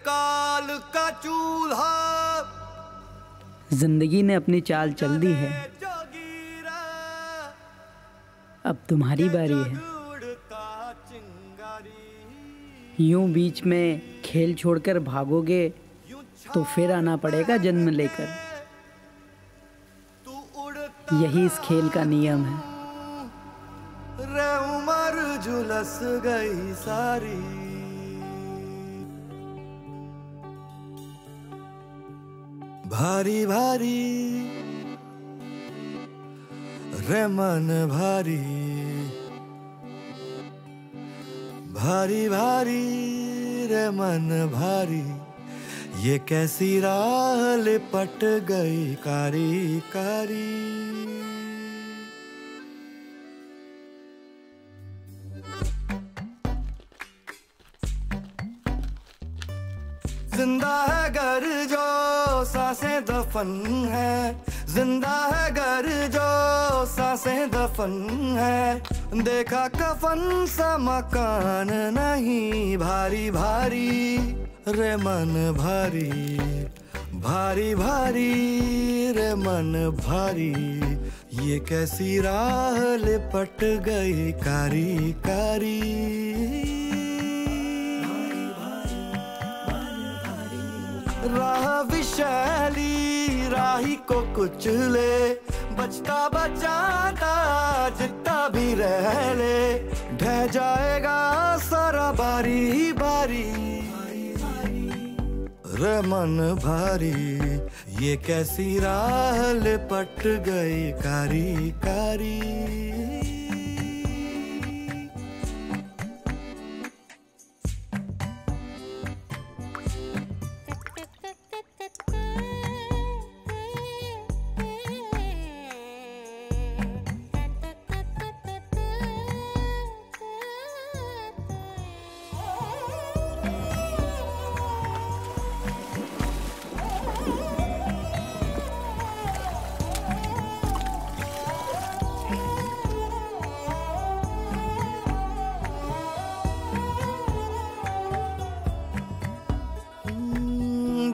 काल का चूल्हा। जिंदगी ने अपनी चाल चल दी है, अब तुम्हारी बारी है। यूं बीच में खेल छोड़कर भागोगे तो फिर आना पड़ेगा जन्म लेकर। यही इस खेल का नियम है। रे उम्र झुलस गई सारी, भारी भारी रे मन भारी, भारी भारी रे मन भारी। ये कैसी राह लिपट गई कारी कारी। जिंदा है घर जो सांसें दफन है, जिंदा है घर जो सांसें दफन है। देखा कफन सा मकान नहीं, भारी भारी रे मन भारी, भारी भारी रे मन भारी। ये कैसी राह लिपट गई कारी कारी। राह विशैली राही को कुछ ले, बचता बचाता जितना भी रह ले। ढह जाएगा सारा बारी बारी रे मन भारी। ये कैसी राह लिपट गई कारी कारी।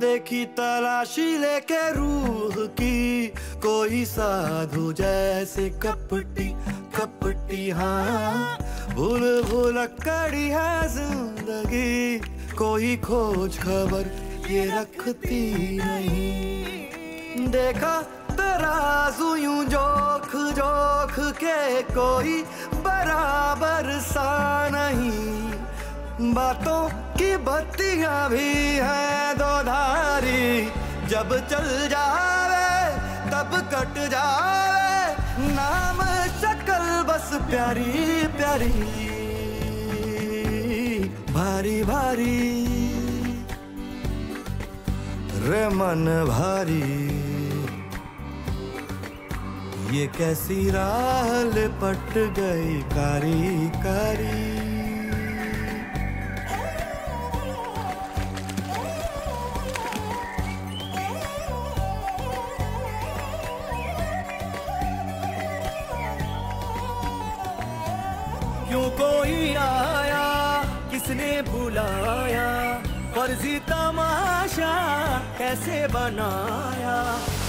देखी तलाशी लेके रूह की कोई साधु जैसे कपटी कपटी। हाँ भूल भूल कड़ी है जिंदगी, कोई खोज खबर ये रखती नहीं। देखा तराजू यूं जोख जोख के कोई बराबर सा नहीं। बातों की बत्तियां भी हैं दो धारी, जब चल जावे तब कट जावे। नाम शक्ल बस प्यारी प्यारी, भारी भारी रे मन भारी। ये कैसी राह लिपट गई कारी कारी। क्यों कोई आया किसने बुलाया, फर्जी तमाशा कैसे बनाया।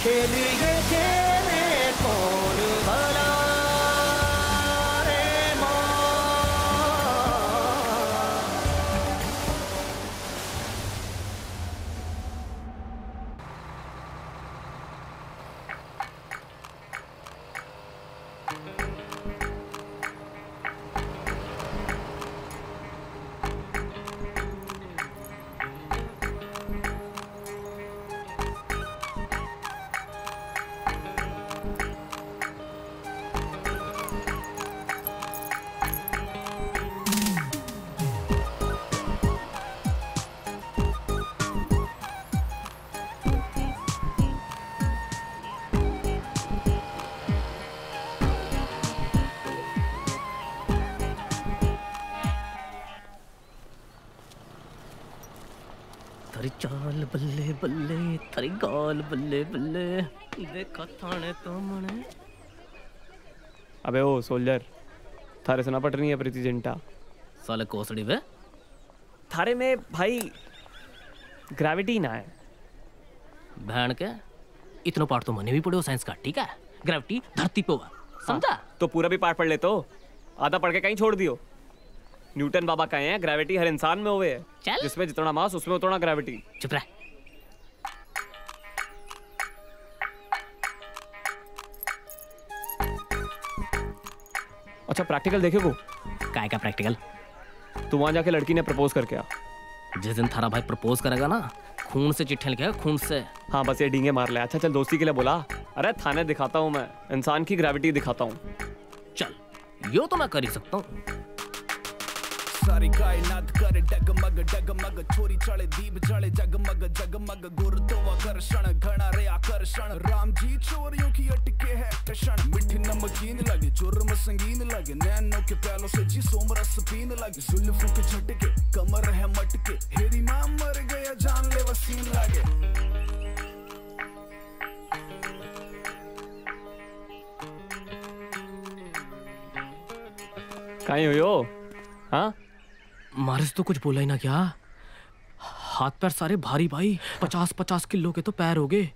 खेल ये खेले कौन भला रे माँ। थारी चाल बल्ले बल्ले, थारी गाल बल्ले बल्ले, देखा थाने तो मने। अबे ओ सोल्जर, थारे सुना पट रही है प्रीति जिंटा। साले कोसड़ी वे थारे में भाई ग्रेविटी ना है। बहन के इतना पार्ट तो मने भी पढ़े हो साइंस का, ठीक है? ग्रेविटी धरती पे हुआ, समझा? तो पूरा भी पार्ट पढ़ ले, तो आधा पढ़ के कहीं छोड़ दियो। न्यूटन बाबा कहे हैं ग्रेविटी हर इंसान में हुए है, चल। जिसमें जितना मास उसमें उतना ग्रेविटी। चुप रह। अच्छा प्रैक्टिकल देखे को? काय का प्रैक्टिकल? तू वहां जाके लड़की ने प्रपोज करके आ। जिस दिन थारा भाई प्रपोज करेगा ना, खून से चिट्ठियां लिखेगा, खून से। हाँ बस ये डींगे मार ले। अच्छा चल दोस्ती के लिए बोला। अरे थाने दिखाता हूँ मैं, इंसान की ग्रेविटी दिखाता हूँ। चल यो तो मैं कर ही सकता हूँ। सारी कायनात करे डगमग डगमग, छोरी चढ़े दीप जले जगमग जगमग, गुरुत्वाकर्षण घना रे आकर्षण, राम जी चोरियों की अटके है टशन, मीठी नमकीन लगे जुर्म संगीन लगे, नैनों के प्यालों से जी सोमरस पीन लगे, जुल्फों के झटके कमर है मटके, हेरी मां मर गया जान ले वसीन लगे। कहीं हो यो? हाँ मारे से तो कुछ बोला ही ना क्या? हाथ पैर सारे भारी भाई, 50-50 किलो के तो पैर हो गए।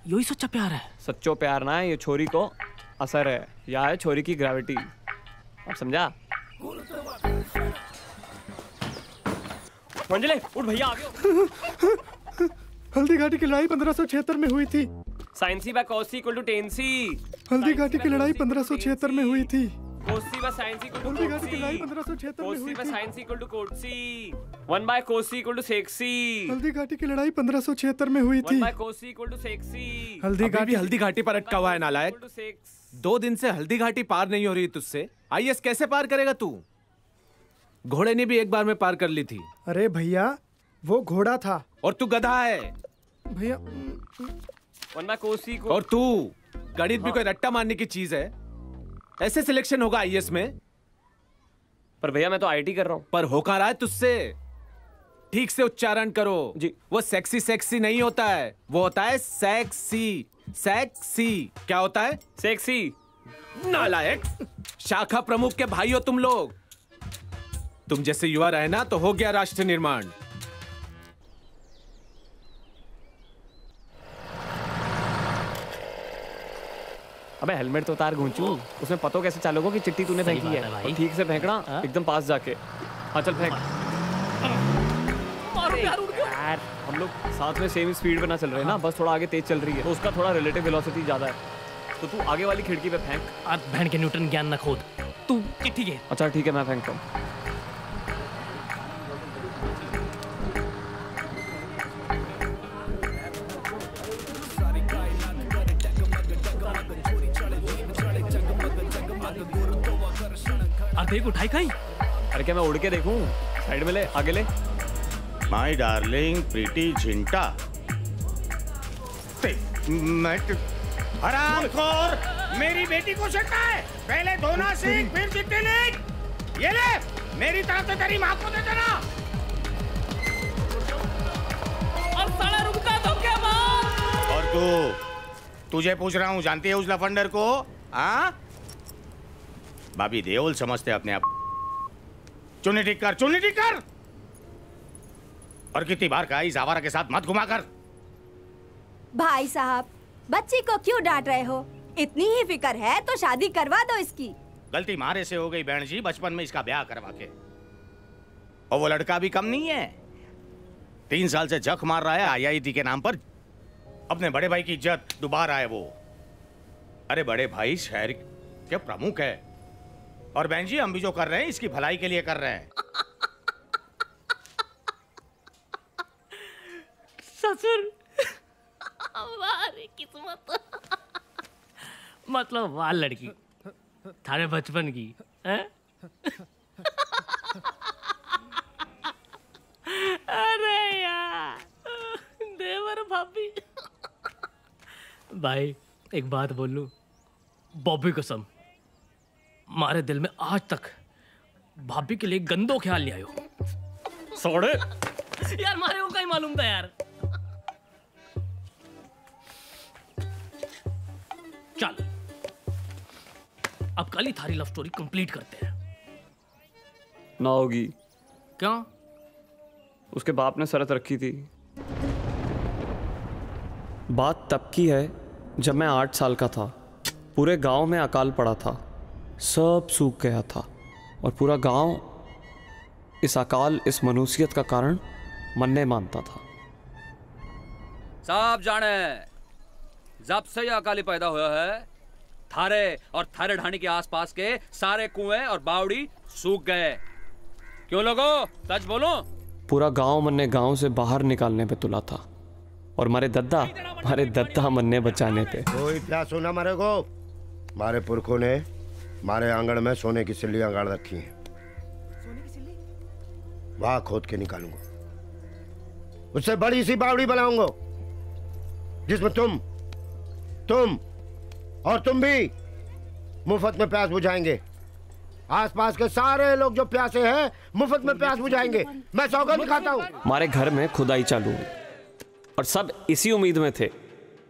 यही सच्चा प्यार है। सच्चो प्यार ना है, ये छोरी को असर है, या है छोरी की ग्रेविटी। अब समझा? मंजले उठ भैया, आ गए। हल्दी घाटी की लड़ाई 1576 में हुई थी। Sine C by cos C equal to tan C. Haldi Ghati की लड़ाई 1576 में हुई थी। Cos C by sine C equal to Haldi Ghati की लड़ाई कोसी। 1576 में कोसी हुई बाय थी। Sine C equal to cos C. 1 by cos C equal to sec C. Haldi Ghati की लड़ाई 1576 में हुई 1 थी। By cos C equal to sec C. Haldi अभी भी घाटी हल्दी घाटी पर अटका हुआ है नालायक। 2 दिन से हल्दी घाटी पार नहीं हो रही तुझसे। आईएएस कैसे पार करेगा तू? घोड़े ने भी एक बार में पार कर ली थी। अरे भैया वो घोड़ा था और तू गधा है। भैया। 1 बाय कोसी और तू गणित भी कोई रट्टा मारने की चीज है? ऐसे सिलेक्शन होगा आईएएस में? पर भैया मैं तो आईटी कर रहा हूँ। पर हो कहाँ रहा है तुझसे? ठीक से उच्चारण करो जी। वो सेक्सी सेक्सी नहीं होता है, वो होता है सेक्सी। सेक्सी क्या होता है? सेक्सी। नालायक। शाखा प्रमुख के भाई हो तुम लोग। तुम जैसे युवा रहे ना तो हो गया राष्ट्र निर्माण। अबे हेलमेट तो उतार गूंचू, उसमें पतो कैसे चालोगे कि चिट्ठी तूने सही फेंकी बात है? है भाई। और ठीक से फेंकना, एकदम पास जाके। हाँ चल फेंक। यार हम लोग साथ में सेम स्पीड पे ना चल रहे हैं ना, बस थोड़ा आगे तेज चल रही है तो उसका थोड़ा रिलेटिव वेलोसिटी ज्यादा है, तो तू आगे वाली खिड़की पे फेंक। आज बहन के न्यूटन ज्ञान न खोद, तू चिट्ठी के। अच्छा ठीक है मैं फेंकता हूँ। देख उठाई कहीं। अरे क्या मैं उड़ के देखूं? साइड में ले, आगे ले। My darling Preity Zinta. हरामखोर, मेरी बेटी को छटता है। पहले धोना सीख, फिर चिट्ठी लिख। ये ले, मेरी तरफ से तेरी माँ को दे देना। और साला रुकता तो क्या बात? और तुझे पूछ रहा हूँ, जानती है उस लफंडर को? हाँ भाभी देओल समझते अपने आप। चुन्नी ठीक कर, चुन्नी ठीक कर। और कितनी बार कहा इस आवारा के साथ मत घुमा कर। भाई साहब बच्ची को क्यों डांट रहे हो? इतनी ही फिक्र है तो शादी करवा दो इसकी। गलती मारे से हो गई बहन जी, बचपन में इसका ब्याह करवा के। और वो लड़का भी कम नहीं है, 3 साल से जख मार रहा है आईआईटी के नाम पर। अपने बड़े भाई की इज्जत डुबा रहा है वो। अरे बड़े भाई शहर के प्रमुख है, और बहन जी हम भी जो कर रहे हैं इसकी भलाई के लिए कर रहे हैं। ससुर हमारी किस्मत। मतलब वाह लड़की थारे बचपन की है? अरे यार देवर भाभी। भाई एक बात बोलूं, बॉबी कसम मारे दिल में आज तक भाभी के लिए गंदो ख्याल नहीं आयो। सोड़े यार मारे को कहीं मालूम था यार। चल अब कल ही थारी लव स्टोरी कंप्लीट करते हैं। ना होगी। क्यों? उसके बाप ने शर्त रखी थी। बात तब की है जब मैं 8 साल का था। पूरे गांव में अकाल पड़ा था, सब सूख गया था और पूरा गांव इस अकाल, इस मनुष्यत का कारण मन्ने मानता था। सब जाने जब से यह अकाली पैदा हुआ है, थारे और थारे ढाणी के आसपास के सारे कुएं और बावड़ी सूख गए। क्यों लोगों, सच बोलो? पूरा गांव मन्ने गांव से बाहर निकालने पे तुला था और मारे दद्दा मन्ने बचाने पे। कोई प्यास होना मारे को, मारे पुरखों ने मारे आंगन में सोने की सिल्लियां गाड़ रखी हैं। वहां खोद के निकालूंगा, उससे बड़ी सी बावड़ी बनाऊंगा जिसमें तुम और तुम भी मुफ्त में प्यास बुझाएंगे। आसपास के सारे लोग जो प्यासे हैं मुफ्त में प्यास बुझाएंगे। मैं सौगंध दिखाता हूँ। हमारे घर में खुदाई चालू हुई और सब इसी उम्मीद में थे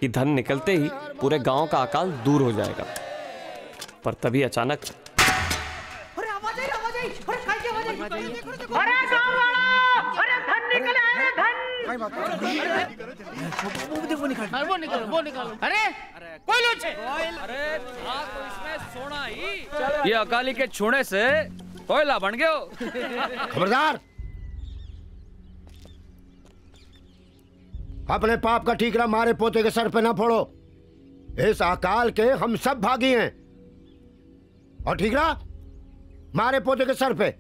कि धन निकलते ही पूरे गांव का अकाल दूर हो जाएगा। पर तभी अचानक ये अकाली के छूने से कोयला बन गया। खबरदार, अपने पाप का ठीकरा मारे पोते के सर पे ना फोड़ो। इस अकाल के हम सब भागी हैं और ठीकरा मारे पोते के सर पे।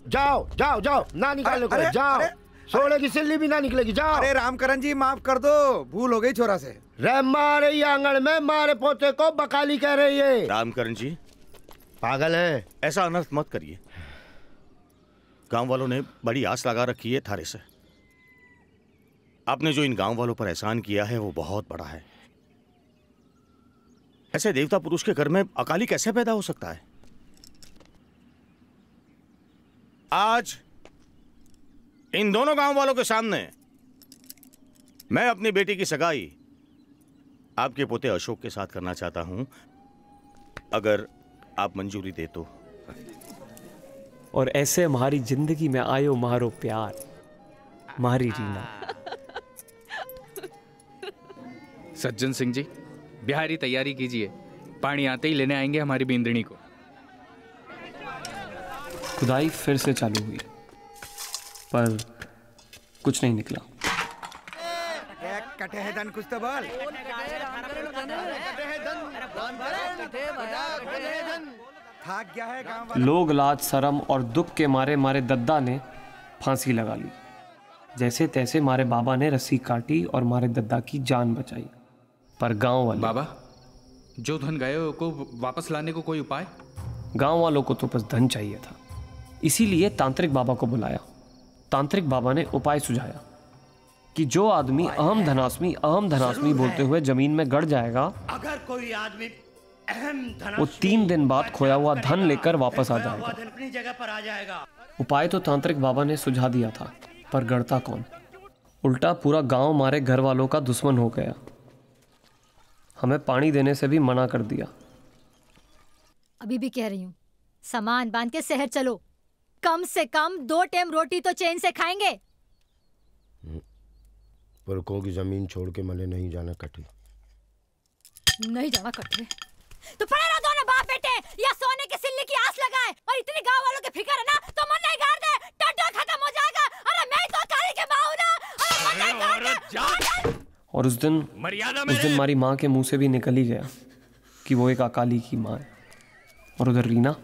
जाओ जाओ जाओ, ना निकालो को, जाओ। सोने की सिल्ली भी ना निकलेगी, जाओ। अरे रामकरण जी, माफ कर दो, भूल हो गई छोरा से। रे मारे आंगन में मारे पोते को बकाली कह रही है। रामकरण जी पागल है, ऐसा अनर्थ मत करिए। गांव वालों ने बड़ी आस लगा रखी है थारे से। आपने जो इन गांव वालों पर एहसान किया है वो बहुत बड़ा है। ऐसे देवता पुरुष के घर में अकाली कैसे पैदा हो सकता है? आज इन दोनों गांव वालों के सामने मैं अपनी बेटी की सगाई आपके पोते अशोक के साथ करना चाहता हूं, अगर आप मंजूरी दे तो। और ऐसे हमारी जिंदगी में आयो मारो प्यार, मारी रीना। सज्जन सिंह जी, बिहारी तैयारी कीजिए, पानी आते ही लेने आएंगे हमारी बींदनी को। खुदाई फिर से चालू हुई पर कुछ नहीं निकला। कटे है धन, कुछ तो बोल। थक गया है गांव वाला। लोग लाज, शर्म और दुख के मारे मारे दद्दा ने फांसी लगा ली। जैसे तैसे मारे बाबा ने रस्सी काटी और मारे दद्दा की जान बचाई। पर गांव वाले, बाबा, जो धन गए को वापस लाने को कोई उपाय? गांव वालों को तो बस धन चाहिए था, इसीलिए तांत्रिक बाबा को बुलाया। तांत्रिक बाबा ने उपाय सुझाया कि जो आदमी अहम धनास्मी बोलते हुए जमीन में गड़ जाएगा, अगर कोई आदमी वो 3 दिन बाद खोया हुआ धन लेकर वापस आ जाएगा। अपनी जगह पर आ जाएगा। उपाय तो तांत्रिक बाबा ने सुझा दिया था, पर गड़ता कौन? उल्टा पूरा गांव हमारे घर वालों का दुश्मन हो गया। हमें पानी देने से भी मना कर दिया। अभी भी कह रही हूँ, सामान बांध के शहर चलो। कम से कम 2 टाइम रोटी तो चैन से खाएंगे। पुरखों की जमीन छोड़ के मले नहीं जाना कटे। नहीं जाना कटे तो पड़े रहो दोनों बाप बेटे, या सोने की सिल्ली की आस लगाए। और इतनी गांव वालों की फिक्र है ना तो मन नहीं गाड़ दे, टड्डा खत्म हो जाएगा। अरे मैं तो काली के बाहू ना, अरे मन नहीं गाड़ दे। और उस दिन हमारी माँ के मुंह से भी निकल ही गया कि वो एक अकाली की माँ है। और उधर रीना,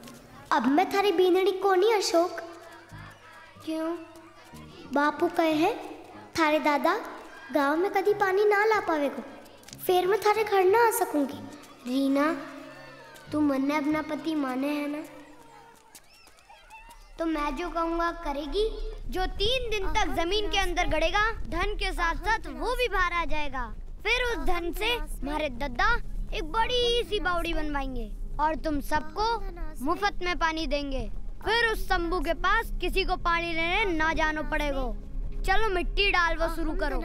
अब मैं थारी बीनड़ी कोनी अशोक। क्यों? बापू कहे हैं थारे दादा गांव में कभी पानी ना ला पावेगो, फिर मैं थारे घर ना आ सकूंगी। रीना, तू मन ने अपना पति माने है ना, तो मैं जो कहूँगा करेगी। जो 3 दिन तक जमीन के अंदर गड़ेगा, धन के साथ साथ वो भी बाहर आ जाएगा। फिर उस धन से हमारे दद्दा एक बड़ी सी बावड़ी बनवाएंगे और तुम सबको मुफ्त में पानी देंगे। फिर उस शंभू के पास किसी को पानी लेने ना जाना पड़ेगा। चलो मिट्टी डाल वो शुरू करो।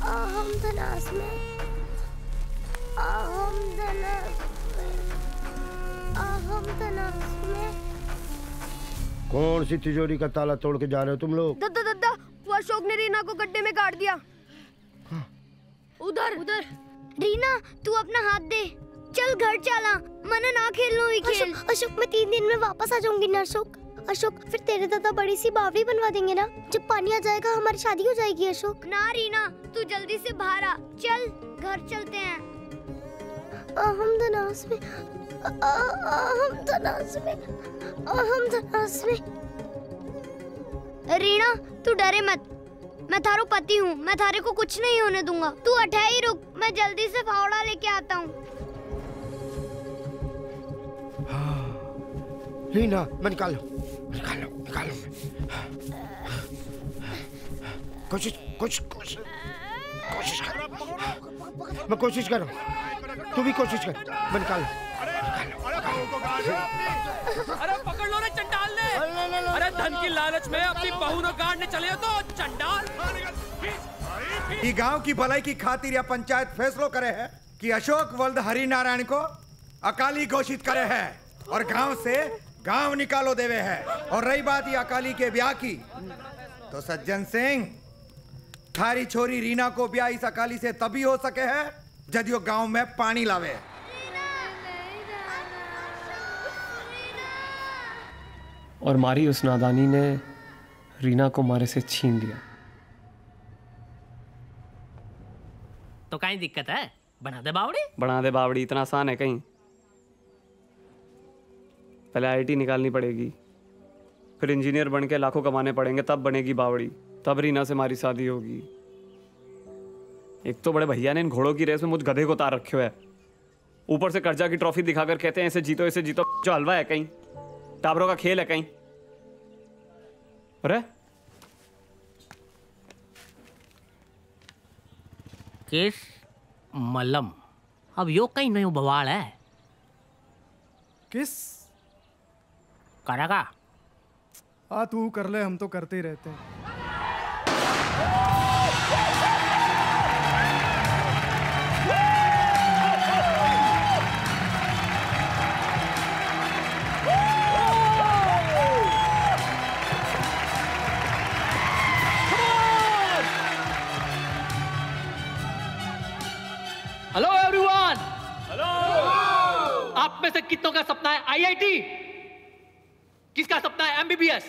अहम धनास में, अहम धनास में, अहम धनास में। कौन सी तिजोरी का ताला तोड़ के जा रहे हो तुम लोग? दद्दा दद्दा, वो अशोक ने रीना को गड्ढे में काट दिया। उधर उधर। रीना तू अपना हाथ दे, चल घर चला, मना ना खेलना हुई खेल। अशोक मैं 3 दिन में वापस आ जाऊंगी ना अशोक। अशोक फिर तेरे दादा बड़ी सी बावड़ी बनवा देंगे ना, जब पानी आ जाएगा हमारी शादी हो जाएगी अशोक। ना रीना तू जल्दी से बाहर आ, चल घर चलते हैं। अहम धनास में, अहम धनास में, अहम धनास में। रीना तू डरे मत, मैं थारो पति हूँ, मैं थारे को कुछ नहीं होने दूंगा। तू अठा ही रुक, मैं जल्दी से फावड़ा लेके आता हूँ। रीना मैं निकालो, निकालो निकालो। कोशिश कोशिश कोशिश कोशिश कर, मैं कोशिश कर रहा हूँ, तू भी कोशिश कर, मैं निकालो। अरे पकड़ लो रे चंडाल ने। अरे धन की लालच में अपनी बहू ने गाड़ने चले हो तो चंडाल। ये गांव की भलाई की खातिर या पंचायत फैसलो करे है कि अशोक वल्द हरिनारायण को अकाली घोषित करे है और गांव से गांव निकालो देवे है। और रही बात ये अकाली के ब्याह की, तो सज्जन सिंह थारी छोरी रीना को ब्याह इस अकाली से तभी हो सके है जब यो गांव में पानी लावे। और मारी उस नादानी ने रीना को मारे से छीन लिया। तो कहीं दिक्कत है? बना दे बावड़ी। बना दे बावड़ी, इतना आसान है कहीं? पहले आईआईटी निकालनी पड़ेगी, फिर इंजीनियर बन के लाखों कमाने पड़ेंगे, तब बनेगी बावड़ी, तब रीना से हमारी शादी होगी। एक तो बड़े भैया ने इन घोड़ों की रेस में मुझ गधे को उतार रखे है, ऊपर से कर्जा की ट्रॉफी दिखाकर कहते हैं ऐसे जीतो ऐसे जीतो। जो हलवा है कहीं, टाबरों का खेल है कहीं। अरे केस मलम, अब यो कहीं नहीं बवाल है। किस करेगा? आ तू कर ले, हम तो करते ही रहते हैं। Hello everyone. हेलो। आप में से कितनों का सपना है आईआईटी? किसका सपना है एमबीबीएस?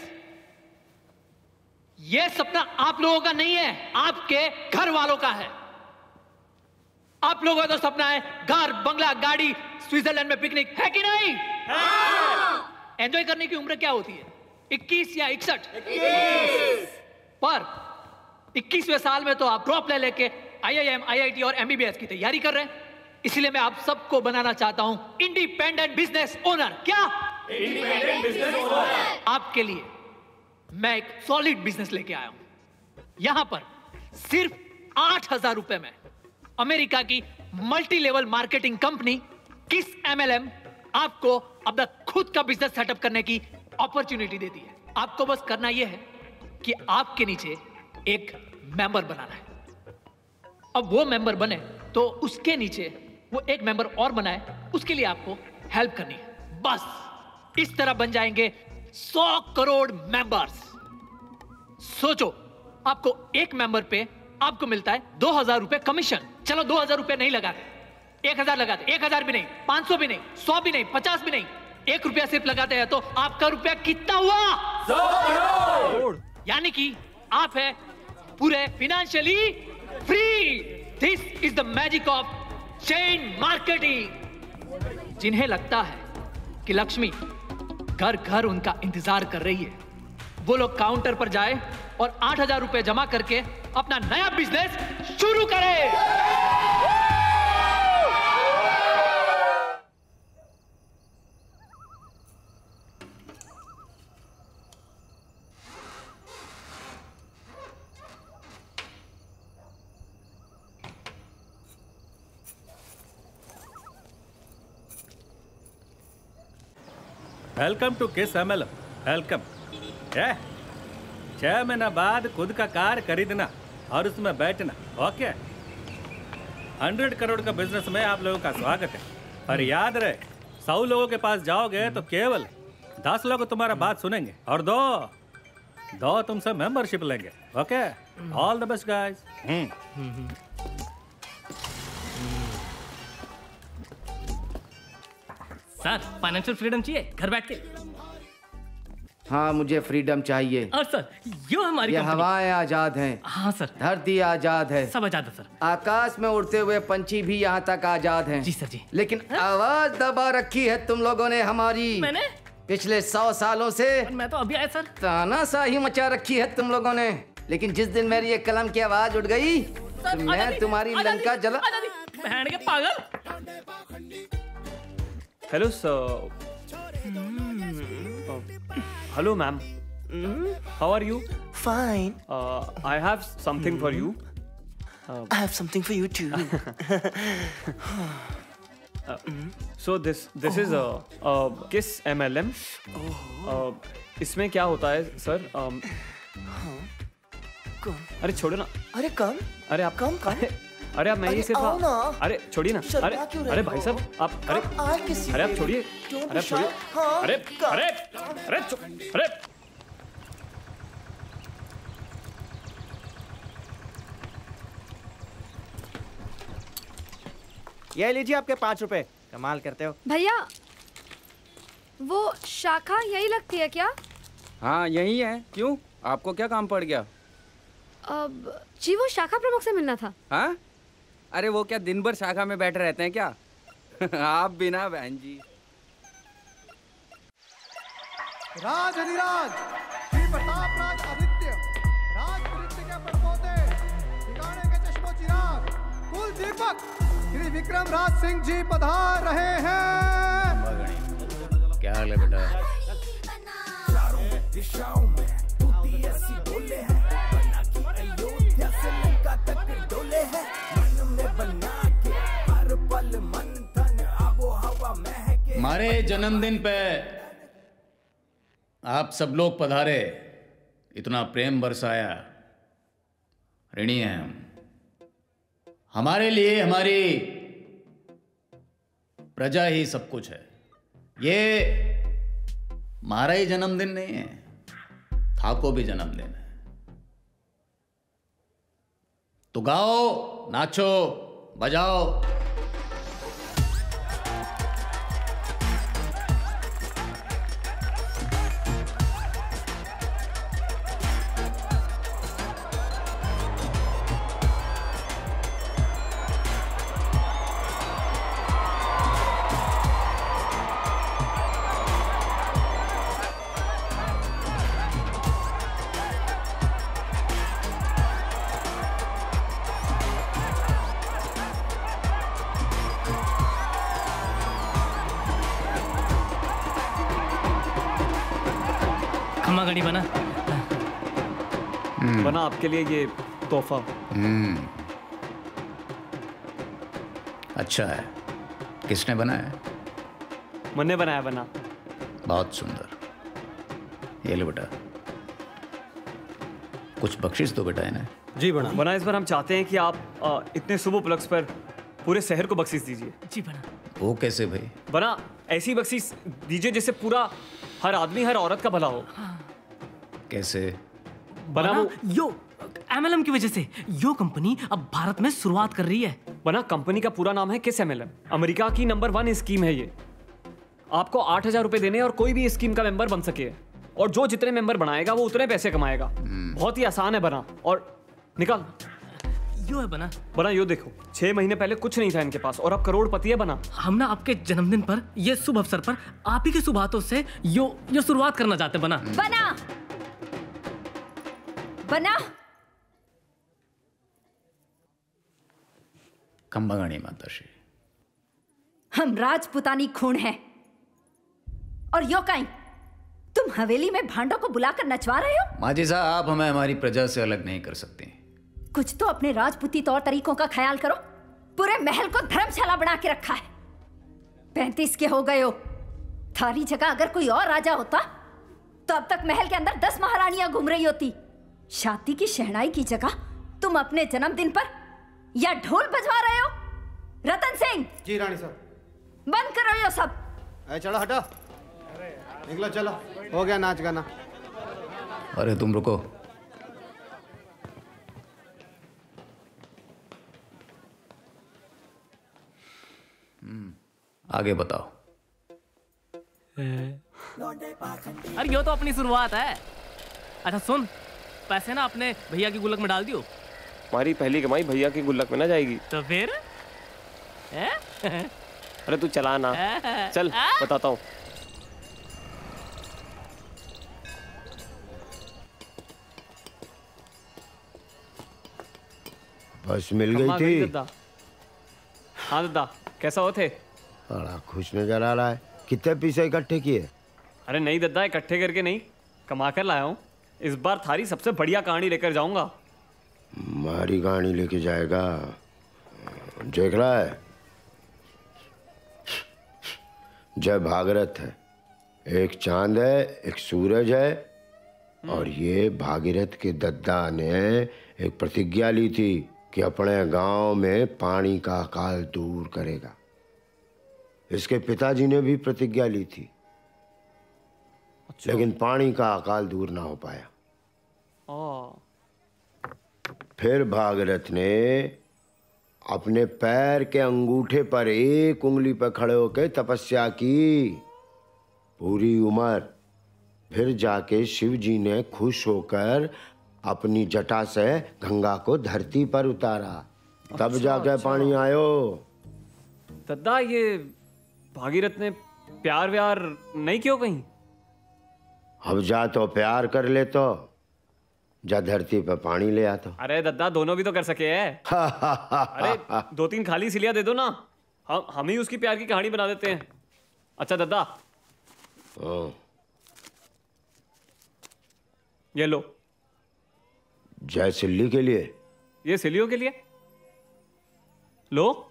यह सपना आप लोगों का नहीं है, आपके घर वालों का है। आप लोगों का तो सपना है घर, बंगला, गाड़ी, स्विट्जरलैंड में पिकनिक, है कि नहीं? एंजॉय करने की उम्र क्या होती है? 21 या 61? 21। पर 21वें साल में तो आप ड्रॉप ले लेके आईआईएम, आईआईटी और एमबीबीएस की तैयारी कर रहे हैं। इसलिए मैं आप सबको बनाना चाहता हूं इंडिपेंडेंट बिजनेस ओनर। क्या? Independent business owner. आपके लिए मैं एक सॉलिड बिजनेस लेके आया हूं। यहां पर सिर्फ 8,000 रुपए में अमेरिका की मल्टी लेवल मार्केटिंग कंपनी किस एमएलएम आपको अपना खुद का बिजनेस सेटअप करने की अपॉर्चुनिटी देती है। आपको बस करना यह है कि आपके नीचे एक मेंबर बनाना है। अब वो मेंबर बने तो उसके नीचे वो एक मेंबर और बनाए, उसके लिए आपको हेल्प करनी है। बस इस तरह बन जाएंगे 100 करोड़ मेंबर्स। सोचो, आपको एक मेंबर पे आपको मिलता है 2,000 रुपए कमीशन। चलो 2,000 रुपए नहीं लगाते, 1,000 लगाते, 1,000 भी नहीं, 500 भी नहीं, 100 भी नहीं, 50 भी नहीं, 1 रुपया सिर्फ लगाते हैं तो आपका रुपया कितना हुआ? 100 करोड़। यानी कि आप है पूरे financially free. This is the magic of chain marketing. जिन्हें लगता है कि लक्ष्मी घर घर उनका इंतजार कर रही है, वो लोग काउंटर पर जाए और 8,000 रुपए जमा करके अपना नया बिजनेस शुरू करें। वेलकम टू किस एमएलएम। वेलकम। 6 महीना बाद खुद का कार खरीदना और उसमें बैठना। ओके। 100 करोड़ का बिजनेस में आप लोगों का स्वागत है, पर याद रहे 100 लोगों के पास जाओगे तो केवल 10 लोग तुम्हारा बात सुनेंगे और दो तुमसे मेंबरशिप लेंगे। Okay, all the best guys. Sir financial freedom चाहिए घर बैठ के। हाँ, मुझे फ्रीडम चाहिए। और सर यो हमारी ये कंपनी। हवाएं आजाद हैं। हाँ सर। धरती आजाद है। सब आजाद है सर। आकाश में उड़ते हुए पंछी भी यहाँ तक आजाद हैं। जी सर जी। लेकिन आवाज दबा रखी है तुम लोगों ने हमारी। मैंने? पिछले 100 सालों से मैं तो अभी आया सर। तानाशाही मचा रखी है तुम लोगों ने, लेकिन जिस दिन मेरी ये कलम की आवाज उठ गई तो मैं तुम्हारी लंका जला। बहन के पागल। Hello sir. Hello ma'am, how are you? Fine. I have something for you. I have something for you too. So this is a Kiss MLM. इसमें क्या होता है सर? अरे छोड़ो ना। अरे कम। अरे आप कम। अरे आप मैं ये सिर्फ आओ ना। अरे छोड़िए ना। शर्मा अरे क्यों रहे अरे हो? भाई साहब आप अरे अरे आप छोड़िए। अरे आप छोड़िए। हाँ, अरे अरे अरे अरे ये लीजिए आपके 5 रुपए। कमाल करते हो भैया। वो शाखा यही लगती है क्या? हाँ यही है। क्यों, आपको क्या काम पड़ गया? अब जी वो शाखा प्रमुख से मिलना था। हाँ, अरे वो क्या दिन भर शाखा में बैठे रहते हैं क्या? आप बिना बहन जी। राज श्री प्रताप राज आदित्य राज नृत्य के परपोते ठिकाने के चश्मो चिराग कुल दीपक श्री विक्रम राज सिंह जी पधार रहे हैं। क्या हाल है बेटा? दिशाओं में तूती ऐसी डोले है, बना की अयोध्या से लंका तक डोले है, मन में बना के हर पल मंथन आबो हवा महके। हमारे जन्मदिन पे आप सब लोग पधारे, इतना प्रेम बरसाया, ऋणी हैं हम। हमारे लिए हमारी प्रजा ही सब कुछ है। ये हमारा ही जन्मदिन नहीं है, था को भी जन्मदिन है। तो गाओ, नाचो, बजाओ। खम्मा गड़ी बना। बना आपके लिए ये तोहफा। अच्छा है। किसने बनाया? मैंने बनाया। बना बहुत सुंदर। ये लो बेटा, कुछ बख्शिश दो बेटा इन्हें। जी बना। बना इस बार हम चाहते हैं कि आप इतने शुभ उपलक्ष्य पर पूरे शहर को बख्शिश दीजिए। जी बना। वो कैसे भाई? बना ऐसी बख्शिश दीजिए जिससे पूरा हर आदमी हर औरत का भला हो। कैसे? बना वो यो MLM की वजह से यो कंपनी अब भारत में शुरुआत कर रही है। बना कंपनी का पूरा नाम है किस MLM। अमेरिका की नंबर 1 स्कीम है ये। आपको 8,000 रुपए देने और कोई भी इस स्कीम का मेंबर बन सके, और जो जितने मेंबर बनाएगा वो उतने पैसे कमाएगा। बहुत ही आसान है बना। और निकाल यो है बना। बना यो देखो, 6 महीने पहले कुछ नहीं था इनके पास और अब करोड़पति है बना। हम ना आपके जन्मदिन पर ये शुभ अवसर पर आप ही के शुभ हाथों से यो शुरुआत करना चाहते हैं। बना बना खंबागणी माताश्री। हम राजपुतानी खून हैं। और यो काई तुम हवेली में भांडों को बुलाकर नचवा रहे हो? माजी साहब, आप हमें हमारी प्रजा से अलग नहीं कर सकती। कुछ तो अपने राजपूती तौर तरीकों का ख्याल करो। पूरे महल को धर्मशाला बना के रखा है। 35 के हो गए हो। थारी जगह अगर कोई और राजा होता तो अब तक महल के अंदर 10 महारानियां घूम रही होती। शादी की शहनाई की जगह तुम अपने जन्मदिन पर या ढोल बजवा रहे हो रतन सिंह। जी रानी सर। बंद करो ये सब। चलो हटा, निकलो चलो, हो गया नाच गाना। अरे तुम रुको। आगे बताओ। अरे यो तो अपनी शुरुआत है। अच्छा सुन, पैसे ना अपने भैया की गुल्लक में डाल दियो। हमारी पहली कमाई भैया की गुल्लक में ना जाएगी। तो फिर अरे तू चला ना, चल बताता हूँ। बस मिल गई थी। दद्दा। हाँ दद्दा, कैसा हो थे? बड़ा खुश नजर आ रहा है। कितने पैसे इकट्ठे किए? अरे नहीं दद्दा, इकट्ठे करके नहीं, कमा कर लाया हूँ। इस बार थारी सबसे बढ़िया कहानी लेकर जाऊंगा। हमारी कहानी लेके जाएगा? देख रहा है, जय भागीरथ है, एक चांद है, एक सूरज है, और ये भागीरथ के दद्दा ने एक प्रतिज्ञा ली थी कि अपने गांव में पानी का अकाल दूर करेगा। इसके पिताजी ने भी प्रतिज्ञा ली थी। अच्छा। लेकिन पानी का अकाल दूर ना हो पाया। फिर भागीरथ ने अपने पैर के अंगूठे पर एक उंगली पर खड़े होकर तपस्या की पूरी उम्र। फिर जाके शिव जी ने खुश होकर अपनी जटा से गंगा को धरती पर उतारा। तब जाके पानी आयो। दद्दा, ये भागीरथ ने प्यार व्यार नहीं क्यों कहीं? अब जा तो प्यार कर ले, तो जा धरती पर पानी ले आता। अरे दद्दा, दोनों भी तो कर सके है। अरे 2-3 खाली सिलिया दे दो ना, हम ही उसकी प्यार की कहानी बना देते हैं। अच्छा दद्दा, ये लो। जय सिल्ली के लिए? ये सिलियों के लिए लो।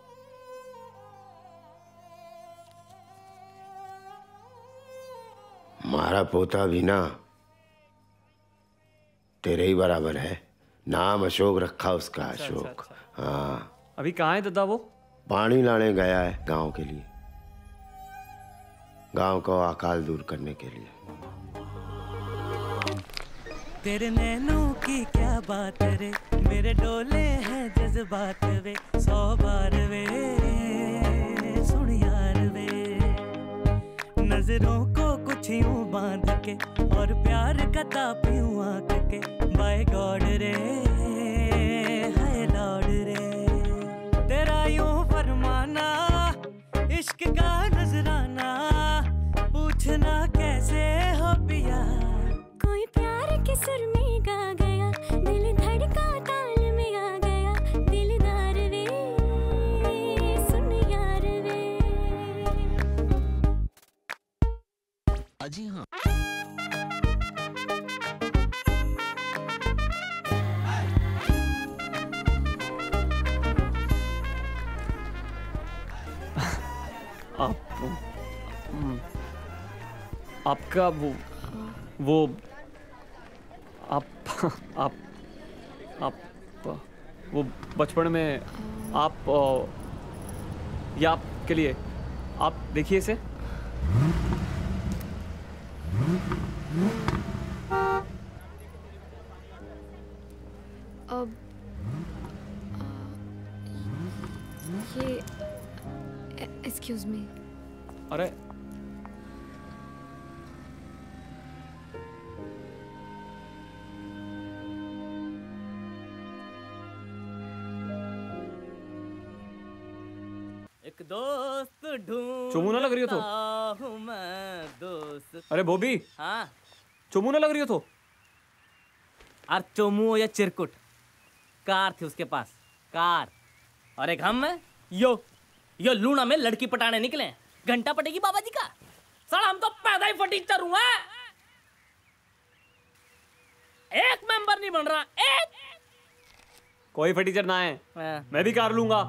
हमारा पोता भी ना तेरे ही बराबर है। नाम अशोक रखा उसका, अशोक। हाँ। अभी कहाँ है दद्दा वो? पानी लाने गया है गांव के लिए, गांव को अकाल दूर करने के लिए। तेरे नैनों की क्या बात रे, मेरे डोले हैं जज्बात वे, 100 बार वे सुन यार वे, नजरों को कुछ यूं बांध के और प्यार का ताप यूं आंक के, बाय गॉड रे हाय लॉर्ड रे, तेरा यूं फरमाना इश्क का नजराना, पूछना कैसे हो पिया, कोई प्यार के सुर में गा गया, दिल धड़का ताल में आ गया, दिलदार वे सुन यार वे। अजी हाँ। आपका वो आप वो बचपन में आप या आपके लिए आप देखिए इसे। अब ये एक्सक्यूज मी। अरे एक दोस्त ढूंढ चुमू ना लग रही हो तो? हूँ मैं दोस्त। अरे बॉबी, हाँ चुमू ना लग रही हो तो? और चोमू या चिरकुट, कार थी उसके पास, कार। और एक हम में यो लूना में लड़की पटाने निकले, घंटा पटेगी बाबा जी का। साला हम तो पैदा ही फटीचर हुआ, एक मेंबर नहीं बन रहा, एक। कोई फटीचर ना है, मैं भी कार लूंगा।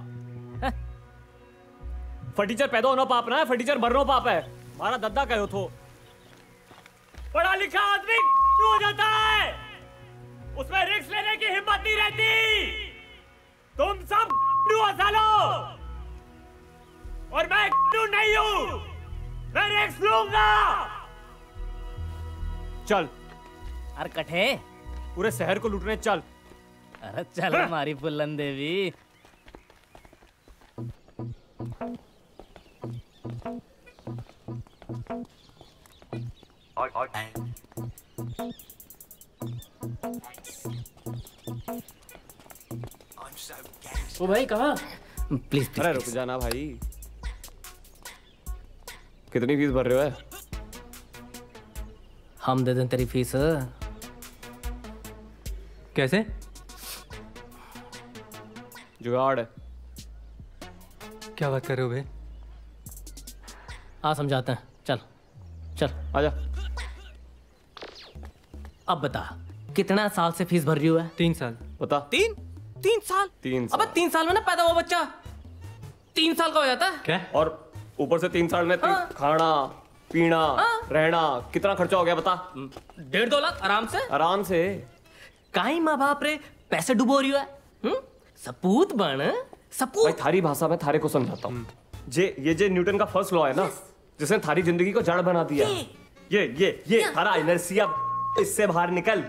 फटीचर पैदा होना पाप ना है, फटीचर मरना पाप है। हमारा दद्दा कहो तो पढ़ा लिखा आदमी क्यों हो जाता है, उसमें रिस्क लेने की हिम्मत नहीं रहती। तुम सब सालो और मैं नहीं हूं, मैं रिस्क लूंगा। चल अरे कठे पूरे शहर को लूटने चल। अरे चल हमारी फुल्लन देवी। ओ भाई कहाँ? प्लीज अरे रुक जाना भाई। कितनी फीस भर रहे हो? हम दे दें तेरी फीस। कैसे? जुगाड़ है। क्या बात कर रहे हो भाई? आ समझाते हैं, चल चल आजा। अब बता कितना साल से फीस भर रही हुआ है? 3 साल। बता। 3 साल? 3 साल। अबे 3 साल में ना पैदा हुआ बच्चा 3 साल का हो जाता है। क्या? और ऊपर से 3 साल में खाना पीना रहना कितना खर्चा हो गया बता? 1.5-2 लाख आराम से। आराम से। काई माँ बाप रे पैसे डुबो रही है। सपूत बन सपूत। भाई थारी भाषा में थारे को समझाता हूँ। ये जे न्यूटन का फर्स्ट लॉ है ना, जिसने थारी जिंदगी को जड़ बना दिया। ये थारा इनर्शिया, इससे बाहर निकल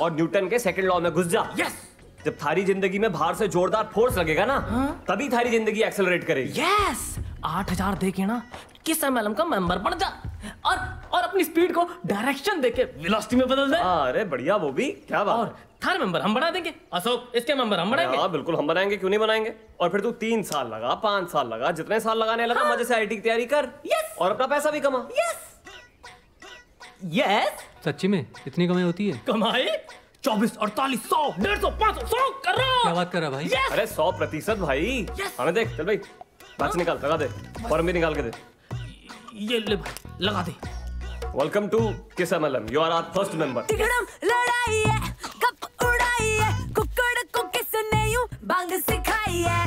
और न्यूटन के सेकंड लॉ में घुस जा। जब थारी जिंदगी में बाहर से जोरदार फोर्स लगेगा ना, तभी थारी जिंदगी एक्सेलरेट करेगी। 8,000 देके ना किस MLM का मेंबर बन जा और अपनी स्पीड को डायरेक्शन देके वेलोसिटी में बदल दे। अरे बढ़िया वो भी क्या बात। और थारे मेंबर हम बना देंगे। अशोक इसके मेंबर हम बनाएंगे। हाँ बिल्कुल हम बनाएंगे, क्यों नहीं बनाएंगे। और फिर तू 3 साल लगा 5 साल लगा, जितने साल लगाने लगा मजे से IIT की तैयारी कर और अपना पैसा भी कमा। यस सच्ची में इतनी कमाई होती है? कमाई 24, 48, 100, 150, 500, 100 करोड़। क्या बात कर रहा भाई? अरे 100% भाई। हमें देख चल भाई, पैसे निकाल लगा दे, फॉर्म भी निकाल के दे। ये ले भाई लगा दे। वेलकम टू किस MLM, you are our first member. तिगड़म लड़ाई है, कप उड़ाई है, कुकड़ को किसने यूं बांग सिखाई है।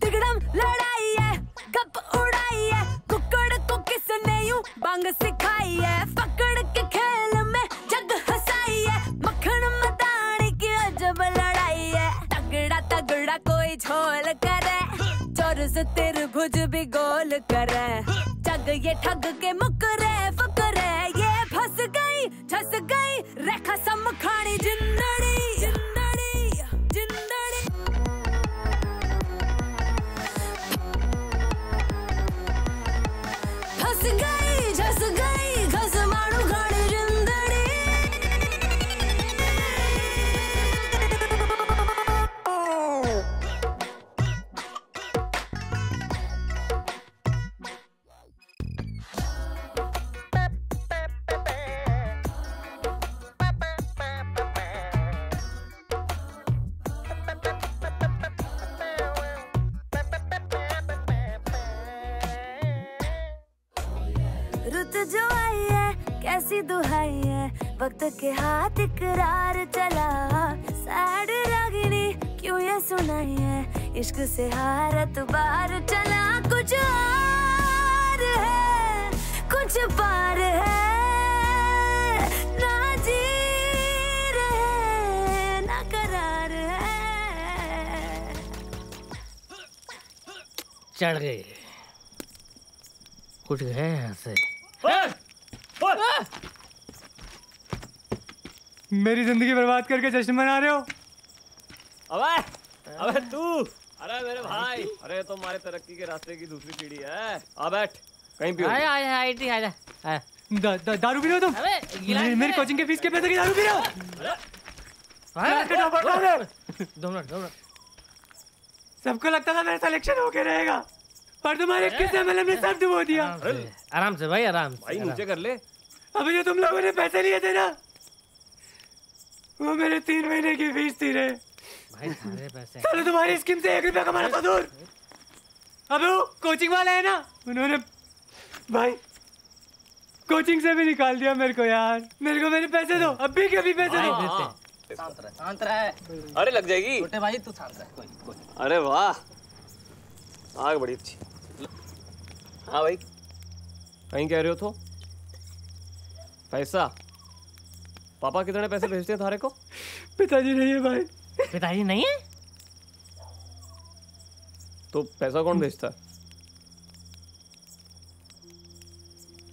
तिगड़म लड़ाई है, कप उड़ाई है, कुकड़ को किसने यूं बांग सिखाई है। पकड़ के खेल में जग हंसाई है, मक्खन मदानी की अजब लड़ाई है। तगड़ा तगड़ा कोई झोल करे, चोर से तिरभुज भी गोल करे। जग ये ठग के मुकरे फकरे, ये फंस गई झस गई रेखा समखानी जिंदड़ी जिंदड़ी जिंदड़ी। फंस गई झस गई घस मारू खानी जिंदड़ी। रुत जो आई है कैसी दुहाई है, वक्त के हाथ इकरार चला। सैड रागिनी क्यों ये सुनाई है, इश्क से हारत बार चला। कुछ और है कुछ पार है, ना जी रहे ना करार है। चढ़ गए कुछ गए यहाँ से। मेरी जिंदगी बर्बाद करके जश्न मना रहे हो? अबे तू, अरे मेरे भाई, अरे तो हमारे तरक्की के रास्ते की दूसरी सीढ़ी है। आ बैठ कहीं भी। आया IIT आजा। दारू पी रहे हो तुम? मेरी कोचिंग के फीस के पैसे की दारू पी रहे हो? 2 मिनट। सबको लगता था मेरा सिलेक्शन होके रहेगा, पर तुम्हारे किस MLM ने सब डुबो दिया। आराम से भाई आराम से। भाई नीचे कर ले। अभी जो तुम लोगों ने पैसे लिए थे ना, वो मेरे 3 महीने की फीस थी रे। भाई सारे पैसे चलो तुम्हारी स्कीम से 1 रुपया कमाना तो दूर। अब वो कोचिंग वाले है ना, उन्होंने भाई कोचिंग से भी निकाल दिया मेरे को यार। मेरे को मेरे पैसे दो, अभी के अभी पैसे दो। शांत रहे। अरे लग जाएगी। छोटे भाई तू शांत रहे। कोई। अरे वाह, आग बड़ी अच्छी। हाँ भाई कहीं कह रहे हो तो पैसा पापा कितने पैसे भेजते हैं थारे को? पिताजी नहीं है भाई। पिताजी नहीं है? तो पैसा कौन भेजता है?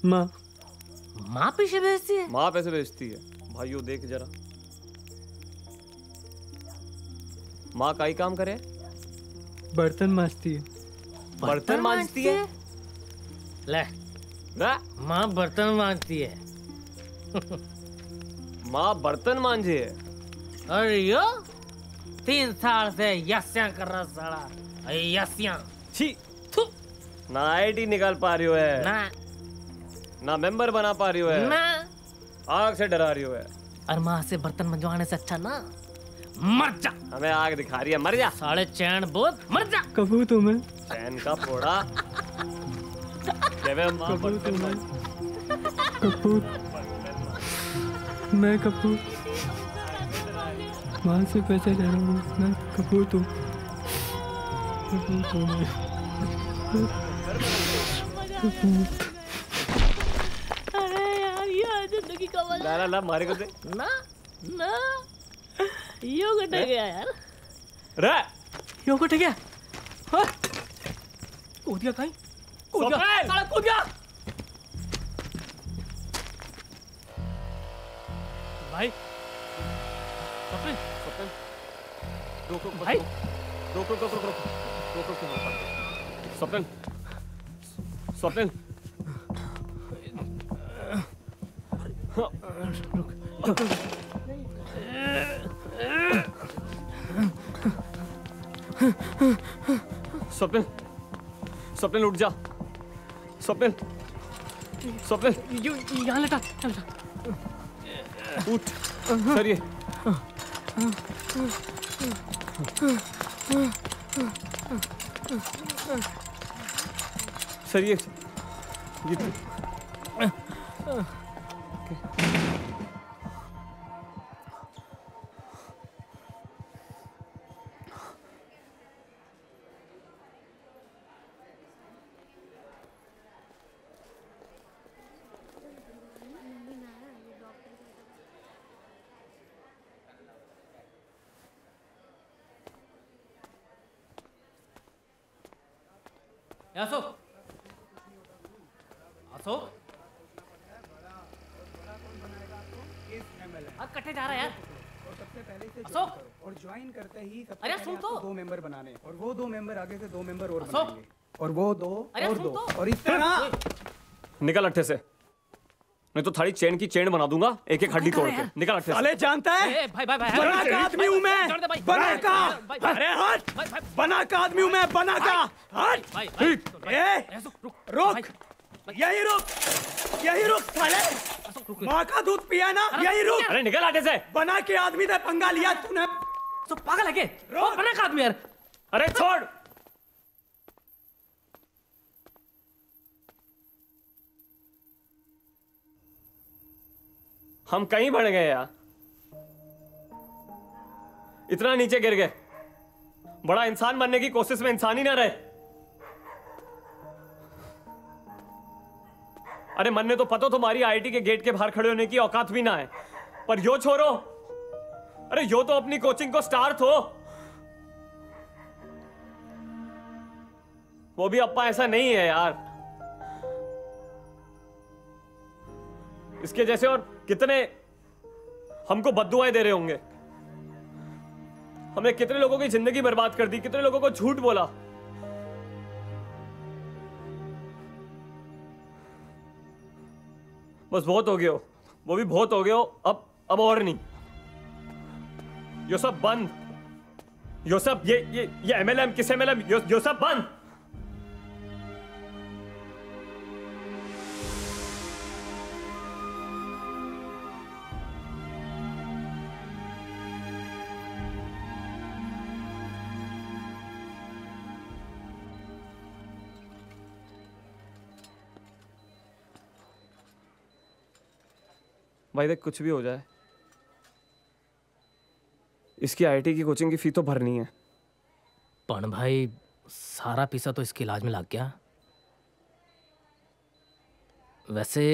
माँ। माँ पैसे भेजती है? माँ पैसे भेजती है। भाइयों देख जरा, माँ का ही काम करे? बर्तन मांजती है। बर्तन मांजती है? ले माँ बर्तन मांजती है। माँ बर्तन मांझे है? और यो 3 साल से यस्या कर रहा साला। यस्या छी। ना आईटी निकाल पा रही हो है, ना मेंबर बना पा रही हो है, ना आग से डरा रही हो है। और माँ से बर्तन मंजवाने से अच्छा ना मर जा। हमें आग दिखा रही है, मर जा। साले चैन बोल, मर जा। कबू तुम्हें चैन का फोड़ा। कपूर तुम्हें। कपूर मैं कपूर माँ से पैसे ले रहा हूँ। मैं कपूर तुम। अरे यार ये जिंदगी का वाला ला ला मारे को दे। ना ना यो कट गया यार। रे यो कट गया। कूद गया कहीं? कूद गया साला, कूद गया। भाई स्वप्न भाई स्वप्न स्वप्न स्वप्न स्वप्न उठ जा। स्वप्न स्वप्न यहाँ लेटा चल जा। उठ सर ये सर ये अशोक अशोक अब कट्टे जा रहा है यार। और सबसे पहले से अशोक और ज्वाइन करते ही सबसे अरे पहले सुन तो। आपको 2 मेंबर बनाने और वो 2 मेंबर आगे से 2 मेंबर और अशोक। बनाएंगे और वो 2 अरे और सुन 2 तो। और इस तरह निकल अट्ठे से, नहीं तो थारी चेन की चेन बना दूंगा एक एक हड्डी तोड़ के। निकल अट्ठे से। साले जानता है भाई भाई भाई बना का आदमी हूँ मैं, बना का। अरे हट, बना का आदमी हूँ मैं, बना का। हट रुक, यही रुक, यही रुक साले। माँ का दूध पिया ना, यही रुक। अरे निकल आटे से। बना के आदमी से पंगा लिया तूने। तो पागल है के? बना का आदमी यार। अरे छोड़। हम कहीं बढ़ गए यार, इतना नीचे गिर गए। बड़ा इंसान बनने की कोशिश में इंसान ही ना रहे। अरे मन ने तो पता तुम्हारी आईटी के गेट के बाहर खड़े होने की औकात भी ना है, पर यो छोरो, अरे यो तो अपनी कोचिंग को स्टार थो। वो भी अप्पा ऐसा नहीं है यार। इसके जैसे और कितने हमको बद्दुआएं दे रहे होंगे। हमने कितने लोगों की जिंदगी बर्बाद कर दी, कितने लोगों को झूठ बोला। बस बहुत हो गया हो, वो भी बहुत हो गया हो। अब और नहीं। यो सब बंद, यो सब ये एमएलएम किस एमएलएम, यो सब बंद। भाई देख, कुछ भी हो जाए, इसकी आईटी की कोचिंग की फी तो भरनी है। पण भाई सारा पैसा तो इसके इलाज में लग गया। वैसे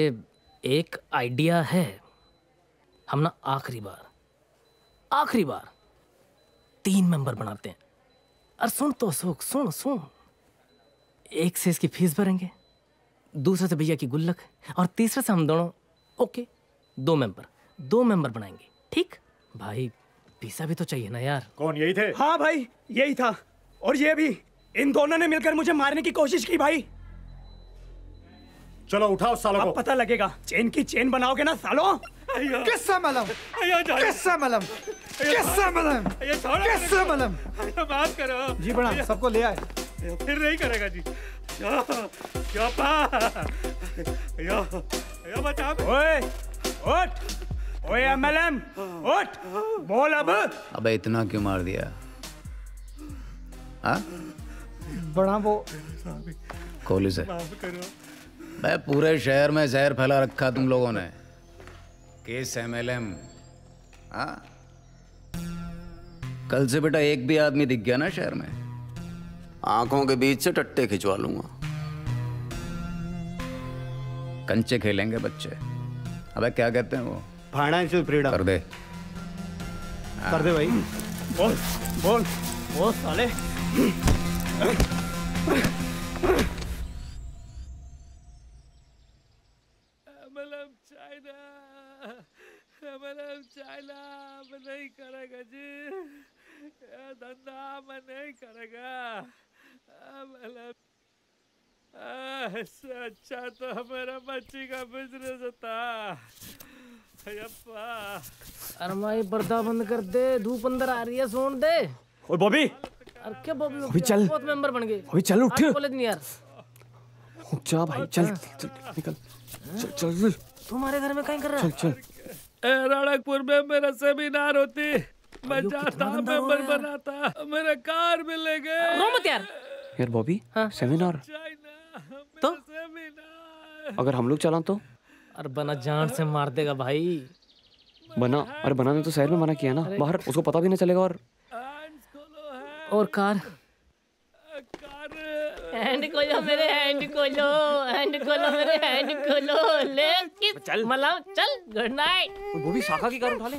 एक आइडिया है, हम ना आखिरी बार 3 मेंबर बनाते हैं। और सुन तो सुख, सुन सुन, एक से इसकी फीस भरेंगे, दूसरे से भैया की गुल्लक और तीसरे से हम दोनों। ओके, 2 मेंबर बनाएंगे। ठीक भाई, पैसा भी तो चाहिए ना यार। कौन, यही थे? हाँ भाई, यही था। और ये भी, इन दोनों ने मिलकर मुझे मारने की कोशिश की भाई। चलो उठाओ सालों को। अब पता लगेगा। चेन की चेन बनाओगे ना सालों। किस्सा मलम, किस्सा मलम, किस्सा मलम, किस्सा मलम। माफ करो जी बना, सबको ले आए। फिर नहीं करेगा जी। यो बचा। ओए उठ, ओए एमएलएम उठ, बोल अब। अबे इतना क्यों मार दिया? हाँ? बड़ा वो कोहली से मैं पूरे शहर में जहर फैला रखा तुम लोगों ने। Case MLM. हाँ? कल से बेटा एक भी आदमी दिख गया ना शहर में, आंखों के बीच से टट्टे खिंचवा लूंगा। कंचे खेलेंगे बच्चे। अबे क्या कहते हैं वो? Financial freedom. कर दे, कर दे भाई। बोल बोल बोल साले। चाइना में नहीं करेगा जी, ये धंधा में नहीं करेगा। इससे अच्छा तो हमारा मच्छी का बिजनेस था। अरे माई, पर्दा बंद कर दे, धूप अंदर आ रही है, सोन दे। ओए बॉबी, अरे क्या बॉबी? अभी चल। बहुत मेंबर बन गए। अभी चल, उठ। कॉलेज नहीं यार। जा भाई, चल चल निकल, चल चल। तुम्हारे घर में कहीं कर रहा है? चल चल। राणकपुर में मेरा सेमिनार होती, मैं जाता, मेंबर बनाता, मेरे कार मिलेंगे। रो मत यार। यार बॉबी, सेमिनार तो अगर हम लोग चला तो? अरे बना जान से मार देगा भाई। बना, अरे बना ने तो शहर में मना किया ना, बाहर उसको पता भी नहीं चलेगा। और कार हैंड खोलो मेरे, हैंड खोलो, हैंड खोलो मेरे, हैंड खोलो। ले चल मतलब, चल, गुड नाइट। वो भी शाखा की कार उठा ले।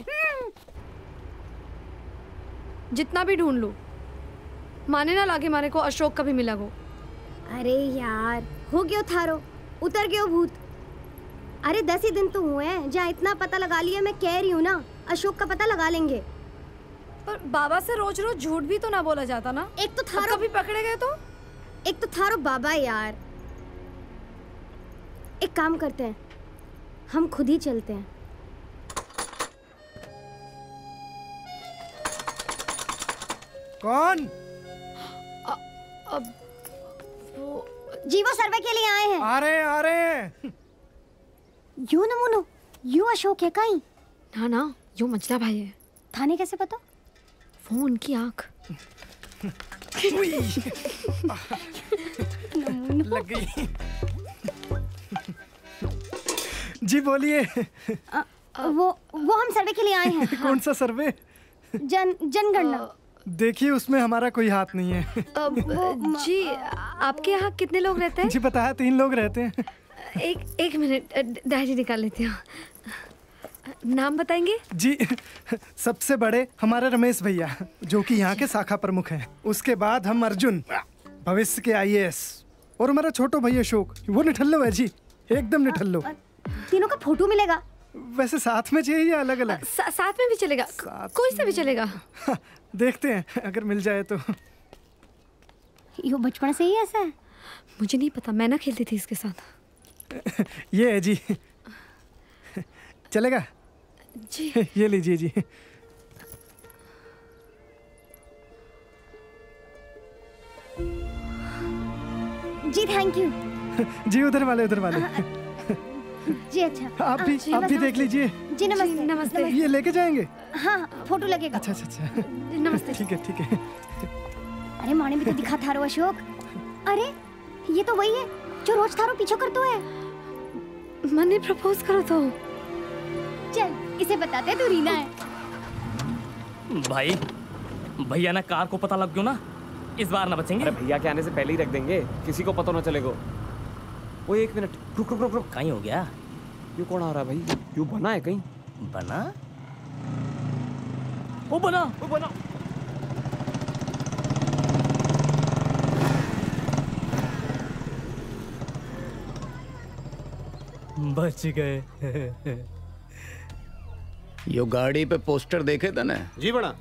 जितना भी ढूंढ लूं, माने ना लागे मारे को अशोक कभी मिला वो। अरे यार, हो गयो थारो, उतर गयो भूत। अरे 10 ही दिन तो हुए हैं, जहाँ इतना पता लगा लिया। मैं कह रही हूँ ना, अशोक का पता लगा लेंगे। पर बाबा से रोज रोज झूठ भी तो ना बोला जाता ना। एक तो थारो कभी पकड़े गए तो, एक तो थारो बाबा यार। एक काम करते हैं, हम खुद ही चलते हैं। कौन? अब जी वो सर्वे के लिए आए हैं। आ रहे। यू नमूनो, यू अशोक है कहीं? ना ना, यू मजला भाई है। थाने कैसे पता? वो उनकी आंख लग गई। जी बोलिए। वो हम सर्वे के लिए आए हैं। कौन सा सर्वे? जनगणना। देखिए, उसमें हमारा कोई हाथ नहीं है। जी आपके यहाँ कितने लोग रहते हैं? जी बताया, 3 लोग रहते हैं। एक मिनट, डायरी निकाल लेती हूँ। नाम बताएंगे? जी सबसे बड़े हमारे रमेश भैया, जो कि यहाँ के शाखा प्रमुख हैं। उसके बाद हम अर्जुन, भविष्य के IAS। और हमारा छोटो भैया अशोक, वो निठल्लो है जी, एकदम निठल्लो। तीनों का फोटो मिलेगा? वैसे साथ में चाहिए या अलग अलग? साथ में भी चलेगा, कोई सा भी चलेगा। देखते हैं अगर मिल जाए तो। यो बचपन से ही ऐसा है? मुझे नहीं पता, मैं ना खेलती थी इसके साथ। ये है जी, चलेगा जी। ये लीजिए जी। जी थैंक यू। जी उधर वाले जी अच्छा। आप भी देख लीजिए। जी नमस्ते। नमस्ते। ये लेके जाएंगे? हाँ, फोटो लगेगा। अच्छा। नमस्ते। ठीक है। अरे माने भी तो दिखा थारो अशोक। अरे ये तो वही है जो रोज थारो पीछे करतो है। मने प्रपोज करो तो। चल इसे बताते तू रीना है। भाई भैया ना कार को पता लग गयो ना, इस बार ना बचेंगे। अरे भैया के आने से पहले ही रख देंगे, किसी को पता ना चलेगा। वो 1 मिनट रुक। कहीं हो गया? यू कौन आ रहा है भाई? यू बना है कहीं? बना? वो बना। बच गए। यो गाड़ी पे पोस्टर देखे थे ना? जी बड़ा।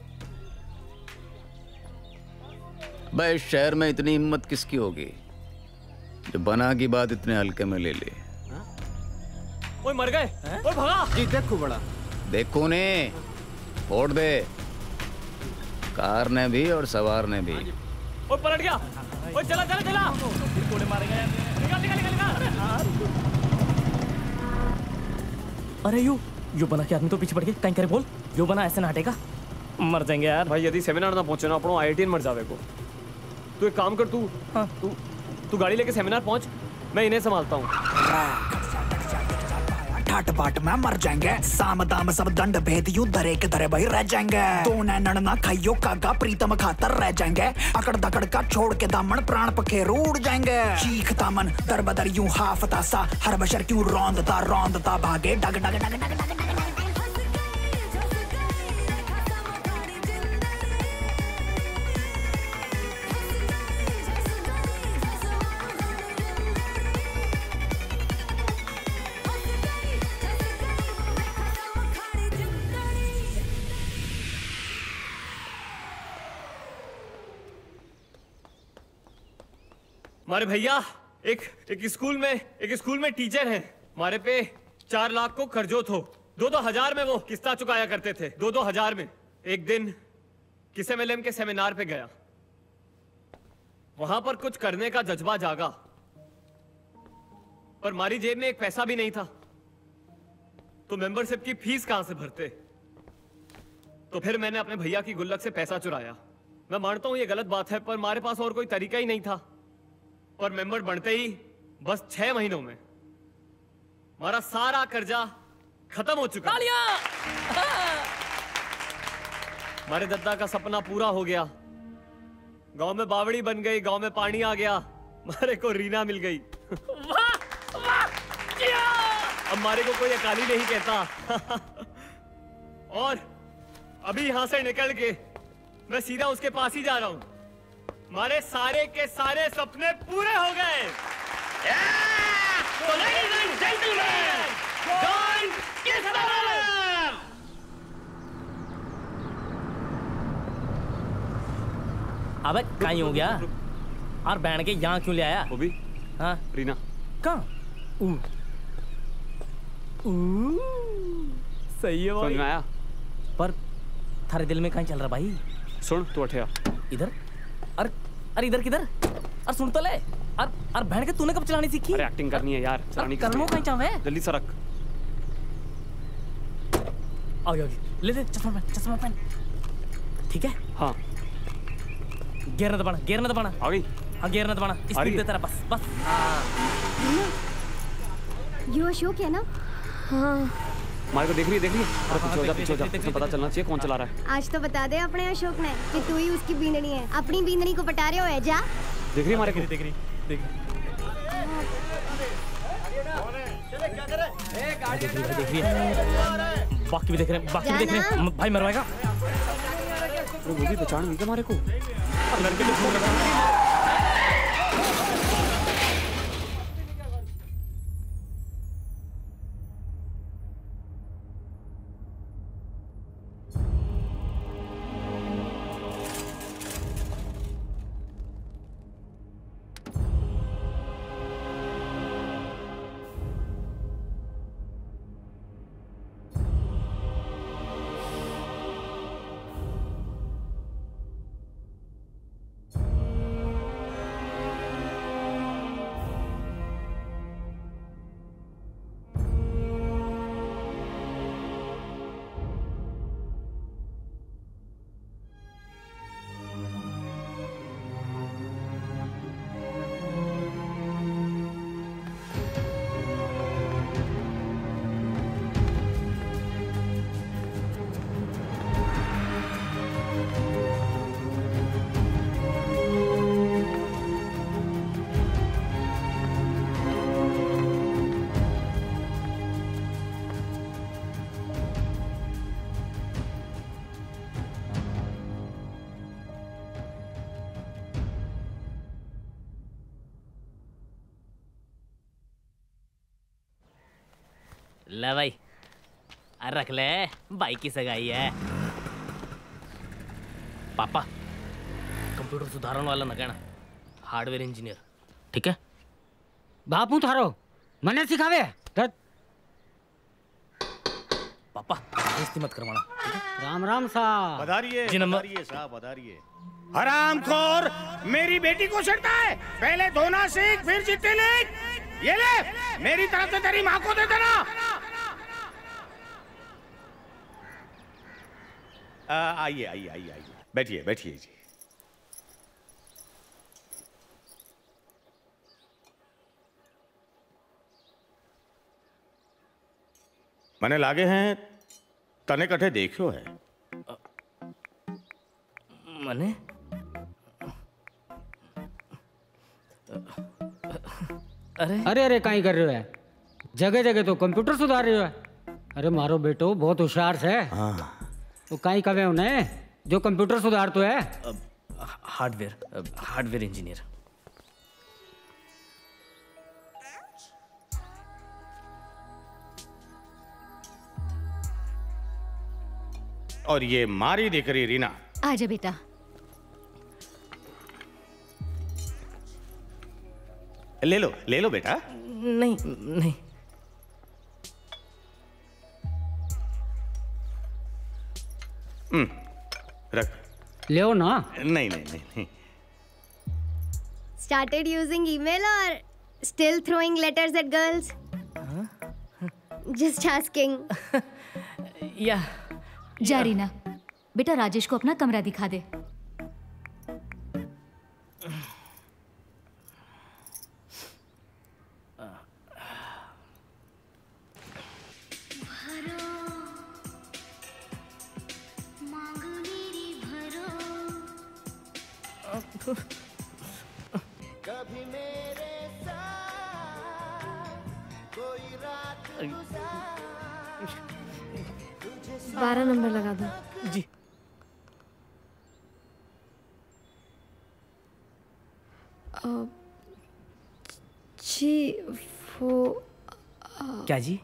भाई इस शहर में इतनी हिम्मत किसकी होगी जो बना की बात इतने हल्के में ले ले। ओए मर गए। ओए भगा। जी देखो बड़ा। देखो ने फोड़ दे, कार ने भी और सवार ने भी। ओए पलट गया। ओए चला चला चला। कोड़े मारेंगे। निकल निकल निकल निकल। अरे यू बना के आदमी तो पीछे पड़ गए। कहीं करे बोल, यो बना ऐसे ना हटेगा, मर जाएंगे यार। भाई यदि सेमिनार ना पहुंचे ना अपनो IIT मर जावे को। तू एक काम कर, तू गाड़ी लेके सेमिनार पहुंच, मैं इन्हें संभालता हूँ। ठाट बाट में मर जाएंगे, साम दाम सब दंड भेद यूं धरे के धरे भाई रह जाएंगे। तो नैनन ना खाइयो कागा प्रीतम खातर रह जाएंगे। अकड़ दकड़ का छोड़ के दामन प्राण पखेर उड़ जाएंगे। चीखता मन दर बदर यूं हाफता सा, हर बशर क्यों रौंदता भागे डग डग डग डग डग। हमारे भैया एक स्कूल में टीचर हैं। हमारे पे 4 लाख को कर्जोत हो। 2-2 हजार में वो किस्ता चुकाया करते थे। 2-2 हजार में। एक दिन किस MLM के सेमिनार पे गया, वहां पर कुछ करने का जज्बा जागा, पर हमारी जेब में एक पैसा भी नहीं था। तो मेंबरशिप की फीस कहां से भरते? तो फिर मैंने अपने भैया की गुल्लक से पैसा चुराया। मैं मानता हूं ये गलत बात है, पर हमारे पास और कोई तरीका ही नहीं था। और मेंबर बनते ही बस 6 महीनों में हमारा सारा कर्जा खत्म हो चुका। हमारे दद्दा का सपना पूरा हो गया। गांव में बावड़ी बन गई, गांव में पानी आ गया, हमारे को रीना मिल गई। अब हमारे को कोई अकाली नहीं कहता। और अभी यहां से निकल के मैं सीधा उसके पास ही जा रहा हूं। हमारे सारे के सारे सपने पूरे हो गए। अबे कहीं हो गया और बैंड के यहाँ क्यों ले आया? वो भी हाँ रीना कहाँ? सही है भाई। समझ में आया? पर थारे दिल में कहीं चल रहा भाई? सुन तू उठिया इधर। अरे इधर किधर? अरे सुन तो ले। अरे बहन के तूने कब चलानी सीखी? अरे एक्टिंग करनी है यार, चलानी करनो कहीं चाहे? जल्दी सरक। आओ ले चश्मा पहन। ठीक है? हाँ। गियर न दबाना। आ गई? हाँ गियर न दबाना। स्पीड दे तेरा बस। ये अशोक है ना? हाँ। हमारे को देख रही है। अरे पीछे हो जा। उसे पता चलना चाहिए कौन चला रहा है। आज तो बता दे अपने अशोक ने कि तू ही उसकी बींदनी है। अपनी बींदनी को पटा रहे हो है जा। देख रही है हमारे को? देख रही। बाकी भी देख रहे हैं। भाई मरवाएगा। अरे वो भी पहचान गई हमारे को। लड़के को फोन लगा। ले भाई, रख ले, भाई की सगाई है। पापा कंप्यूटर सुधारने वाला ना कहना, हार्डवेयर इंजीनियर, ठीक है? बापू थारो मने सिखावे। पापा बेइज्जती मत करवाना, ठीक है? राम राम साहब। पधारिए, जी नंबर। पधारिए साहब, पधारिए। हरामखोर, मेरी बेटी को छेड़ता है। पहले धोना सीख, फिर चिट्ठी लिख। ये ले, मेरी तरफ से तेरी माँ को दे देना। आइए आइए आइए आइए, बैठिए बैठिए जी। मैंने लागे हैं तने कठे देखियो है। मने अरे अरे काई कर रहे हो है? जगह जगह तो कंप्यूटर सुधार रहे हो है। अरे मारो बेटो बहुत होशियार है। तो काई कवे उन्हें जो कंप्यूटर सुधार तो है। Hardware engineer. और ये मारी दिकरी रीना। आजा बेटा। ले लो बेटा। नहीं नहीं, रख। ले ना। नहीं नहीं नहीं नहीं। Started using email or still throwing letters at girls? Just asking. या जा रीना, बेटा राजेश को अपना कमरा दिखा दे। कभी मेरे साथ कोई रात 12 नंबर लगा दो। जी। जी वो क्या जी?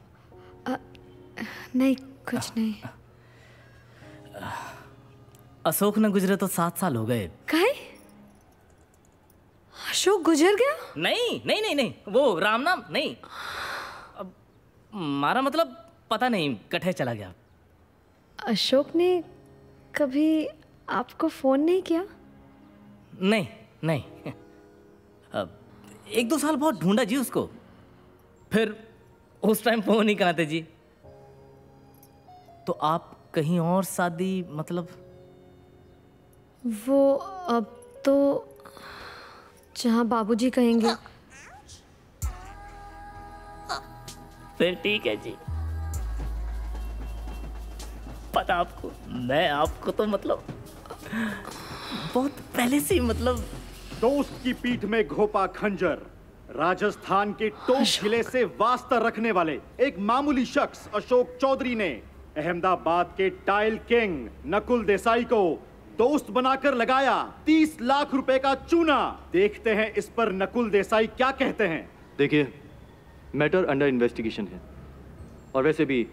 नहीं कुछ नहीं। अशोक न गुजरे तो 7 साल हो गए। काहे? अशोक गुजर गया? नहीं नहीं नहीं नहीं, वो राम नाम नहीं। अब मारा मतलब पता नहीं कठे चला गया। अशोक ने कभी आपको फोन नहीं किया? नहीं नहीं, अब 1-2 साल बहुत ढूंढा जी उसको, फिर उस टाइम फोन ही कहाँ थे जी। तो आप कहीं और शादी मतलब? वो अब तो जहाँ बाबूजी कहेंगे। फिर ठीक है जी। पता आपको, मैं आपको तो मतलब बहुत पहले से मतलब। दोस्त की पीठ में घोपा खंजर, राजस्थान के टोक जिले से वास्ता रखने वाले एक मामूली शख्स अशोक चौधरी ने अहमदाबाद के टाइल किंग नकुल देसाई को दोस्त बनाकर लगाया 30 लाख रुपए का चूना। देखते हैं इस पर नकुल देसाई क्या कहते हैं। देखिए, मैटर अंडर इन्वेस्टिगेशन है और वैसे भी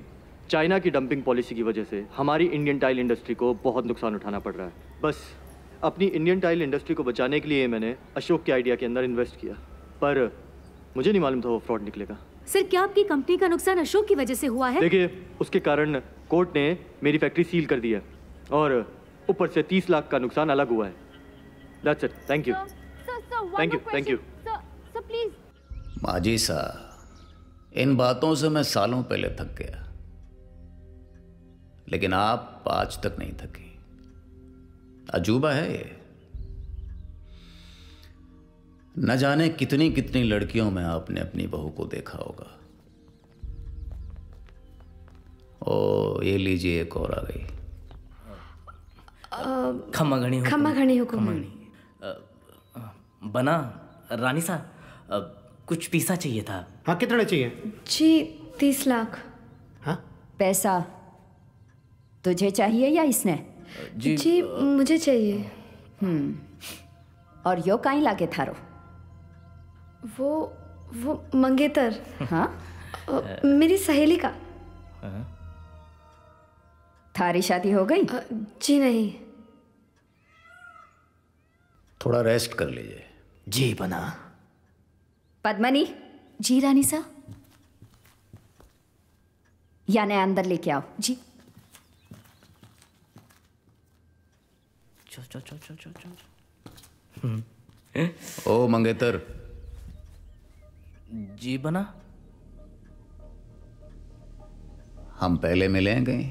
चाइना की डंपिंग पॉलिसी की वजह से हमारी इंडियन टाइल इंडस्ट्री को बहुत नुकसान उठाना पड़ रहा है। बस अपनी इंडियन टाइल इंडस्ट्री को बचाने के लिए मैंने अशोक के आइडिया के अंदर इन्वेस्ट किया, पर मुझे नहीं मालूम था वो फ्रॉड निकलेगा। सर, क्या आपकी कंपनी का नुकसान अशोक की वजह से हुआ है? देखिए, उसके कारण कोर्ट ने मेरी फैक्ट्री सील कर दी है और ऊपर से 30 लाख का नुकसान अलग हुआ है। That's it. Thank you. Thank you. Thank you. Sir, please. माजी साहब, इन बातों से मैं सालों पहले थक गया, लेकिन आप आज तक नहीं थकी। अजूबा है ये। न जाने कितनी कितनी लड़कियों में आपने अपनी बहू को देखा होगा। ओ, ये लीजिए, एक और आ गई। खम्मा घनी हुकुम। खम्मा घनी हुकुम। बना रानी साहब, कुछ पैसा चाहिए था। हाँ, कितना चाहिए? जी 30 लाख। हाँ? पैसा तुझे चाहिए या इसने? जी मुझे चाहिए। और यो काई लागे थारो? वो मंगेतर। हाँ? मेरी सहेली का। थारी शादी हो गई? जी नहीं। थोड़ा रेस्ट कर लीजिए। जी बना। पद्मनी। जी रानी सा। याने अंदर लेके आओ। जी। चो चो चो चो चो चो। ओ मंगेतर। जी बना। हम पहले मिले हैं कहीं?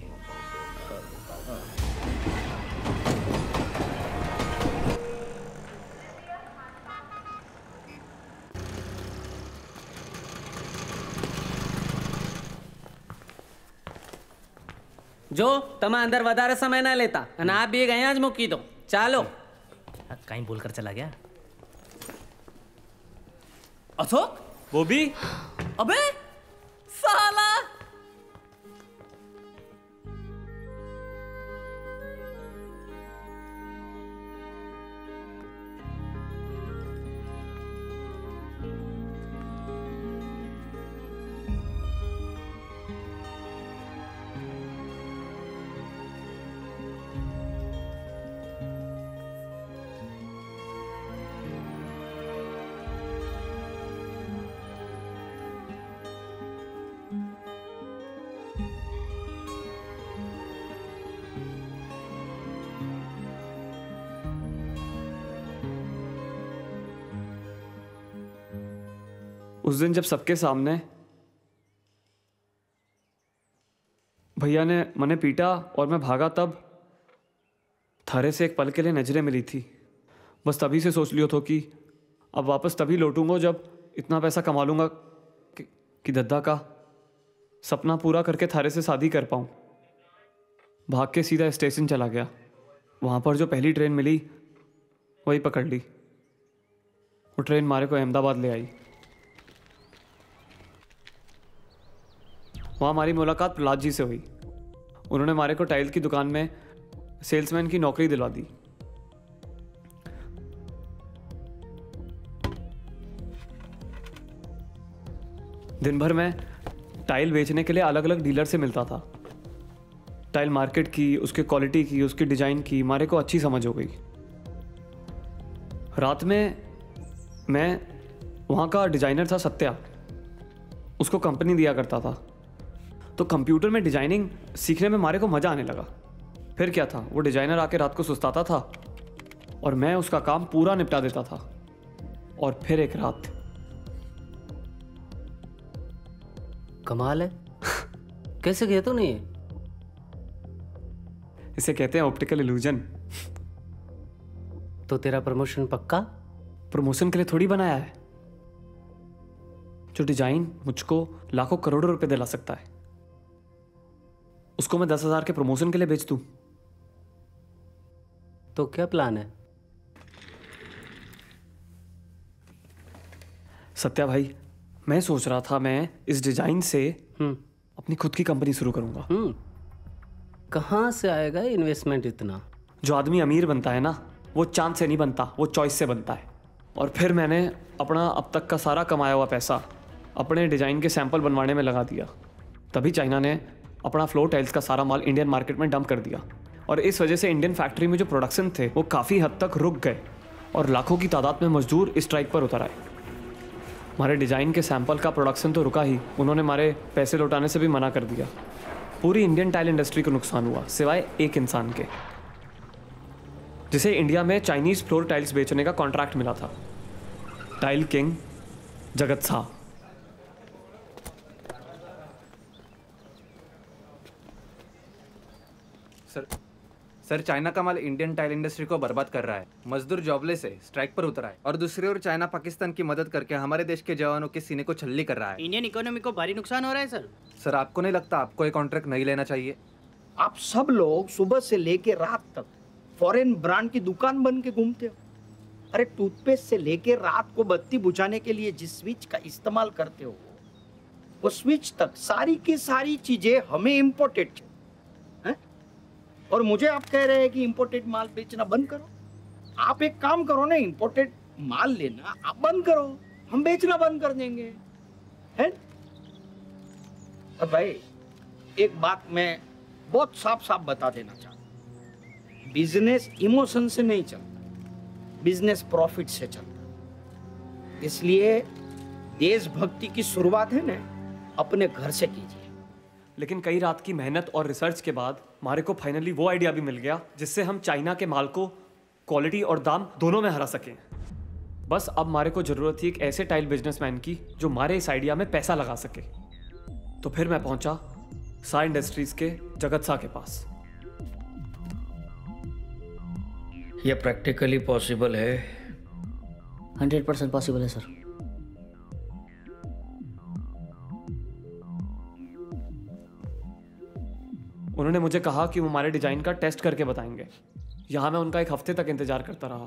जो तमा अंदर वधारे समय ना लेता અને આ બેગ અહીંયા જ મૂકી દો ચાલો कहीं बोलकर चला गया अशोक बॉबी अबे साला उस दिन जब सबके सामने भैया ने मने पीटा और मैं भागा तब थारे से एक पल के लिए नजरें मिली थी। बस तभी से सोच लियो तो कि अब वापस तभी लौटूंगा जब इतना पैसा कमा लूंगा कि दद्दा का सपना पूरा करके थारे से शादी कर पाऊं। भाग के सीधा स्टेशन चला गया। वहां पर जो पहली ट्रेन मिली वही पकड़ ली। वो ट्रेन मारे को अहमदाबाद ले आई। वहाँ हमारी मुलाकात प्रहलाद जी से हुई। उन्होंने मारे को टाइल की दुकान में सेल्समैन की नौकरी दिलवा दी। दिन भर मैं टाइल बेचने के लिए अलग अलग डीलर से मिलता था। टाइल मार्केट की, उसके क्वालिटी की, उसकी डिजाइन की मारे को अच्छी समझ हो गई। रात में मैं वहाँ का डिजाइनर था सत्या, उसको कंपनी दिया करता था। तो कंप्यूटर में डिजाइनिंग सीखने में मारे को मज़ा आने लगा। फिर क्या था, वो डिजाइनर आके रात को सुस्ताता था और मैं उसका काम पूरा निपटा देता था। और फिर एक रात कमाल है। कैसे किया तूने ये? इसे कहते हैं ऑप्टिकल इल्यूजन। तो तेरा प्रमोशन पक्का? प्रमोशन के लिए थोड़ी बनाया है। जो डिजाइन मुझको लाखों करोड़ों रुपए दिला सकता है उसको मैं 10,000 के प्रमोशन के लिए बेच दूं। तो क्या प्लान है? सत्या भाई, मैं सोच रहा था मैं इस डिजाइन से अपनी खुद की कंपनी शुरू करूंगा। कहां से आएगा इन्वेस्टमेंट इतना? जो आदमी अमीर बनता है ना, वो चांद से नहीं बनता, वो चॉइस से बनता है। और फिर मैंने अपना अब तक का सारा कमाया हुआ पैसा अपने डिजाइन के सैंपल बनवाने में लगा दिया। तभी चाइना ने अपना फ्लोर टाइल्स का सारा माल इंडियन मार्केट में डंप कर दिया और इस वजह से इंडियन फैक्ट्री में जो प्रोडक्शन थे वो काफ़ी हद तक रुक गए और लाखों की तादाद में मजदूर स्ट्राइक पर उतर आए। हमारे डिज़ाइन के सैंपल का प्रोडक्शन तो रुका ही, उन्होंने हमारे पैसे लौटाने से भी मना कर दिया। पूरी इंडियन टाइल इंडस्ट्री को नुकसान हुआ सिवाय एक इंसान के, जिसे इंडिया में चाइनीज़ फ्लोर टाइल्स बेचने का कॉन्ट्रैक्ट मिला था। टाइल किंग जगत साह। सर चाइना का माल इंडियन टाइल इंडस्ट्री को बर्बाद कर रहा है। मजदूर जॉबलेस है, स्ट्राइक पर उतरा है और दूसरी ओर चाइना पाकिस्तान की मदद करके हमारे देश के जवानों के सीने को छल्ली कर रहा है। इंडियन इकोनॉमी को भारी नुकसान हो रहा है सर। सर आपको नहीं लगता आपको ये कॉन्ट्रैक्ट नहीं लेना चाहिए? आप सब लोग सुबह से लेके रात तक फॉरेन ब्रांड की दुकान बन के घूमते हो। अरे टूथपेस्ट से लेके रात को बत्ती बुझाने के लिए जिस स्विच का इस्तेमाल करते हो वो स्विच तक सारी की सारी चीजें हमें इम्पोर्टेड चाहिए। और मुझे आप कह रहे हैं कि इंपोर्टेड माल बेचना बंद करो। आप एक काम करो ना, इंपोर्टेड माल लेना आप बंद करो, हम बेचना बंद कर देंगे। है और भाई एक बात मैं बहुत साफ साफ बता देना चाहता हूं, बिजनेस इमोशन से नहीं चलता, बिजनेस प्रॉफिट से चलता। इसलिए देशभक्ति की शुरुआत है ना अपने घर से कीजिए। लेकिन कई रात की मेहनत और रिसर्च के बाद मारे को फाइनली वो आइडिया भी मिल गया जिससे हम चाइना के माल को क्वालिटी और दाम दोनों में हरा सकें। बस अब मारे को जरूरत थी एक ऐसे टाइल बिजनेसमैन की जो मारे इस आइडिया में पैसा लगा सके। तो फिर मैं पहुंचा सा इंडस्ट्रीज के जगत सा के पास। ये प्रैक्टिकली पॉसिबल है? 100% पॉसिबल है सर। उन्होंने मुझे कहा कि वो हमारे डिजाइन का टेस्ट करके बताएंगे। यहां मैं उनका 1 हफ्ते तक इंतजार करता रहा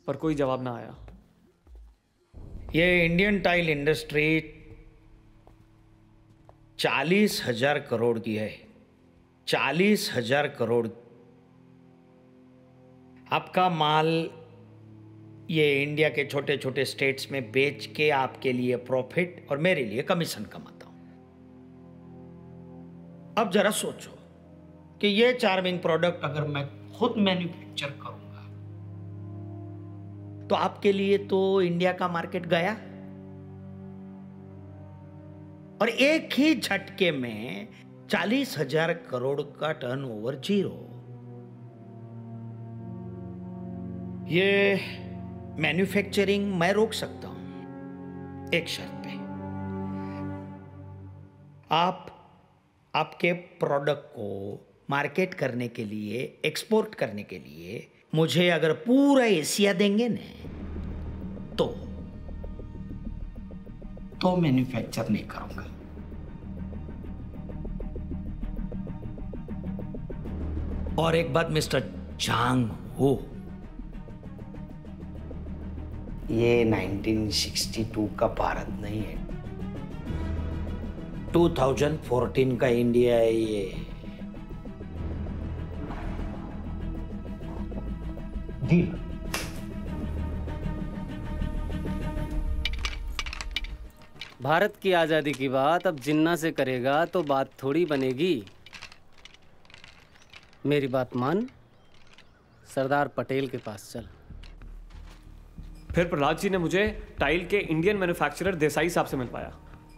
पर कोई जवाब ना आया। ये इंडियन टाइल इंडस्ट्री 40,000 करोड़ की है। 40,000 करोड़। आपका माल ये इंडिया के छोटे छोटे स्टेट्स में बेच के आपके लिए प्रॉफिट और मेरे लिए कमीशन कमाता हूं। अब जरा सोचो कि ये चार्मिंग प्रोडक्ट अगर मैं खुद मैन्युफैक्चर करूंगा तो आपके लिए तो इंडिया का मार्केट गया और एक ही झटके में 40,000 करोड़ का टर्नओवर जीरो। ये मैन्युफैक्चरिंग मैं रोक सकता हूं एक शर्त पे। आप आपके प्रोडक्ट को मार्केट करने के लिए, एक्सपोर्ट करने के लिए मुझे अगर पूरा एशिया देंगे ना तो मैन्युफैक्चर नहीं करूंगा। और एक बात मिस्टर चांग हो, ये 1962 का भारत नहीं है, 2014 का इंडिया है ये। जी भारत की आज़ादी की बात अब जिन्ना से करेगा तो बात थोड़ी बनेगी। मेरी बात मान, सरदार पटेल के पास चल। फिर प्रहलाद जी ने मुझे टाइल के इंडियन मैन्युफैक्चरर देसाई साहब से मिलवाया।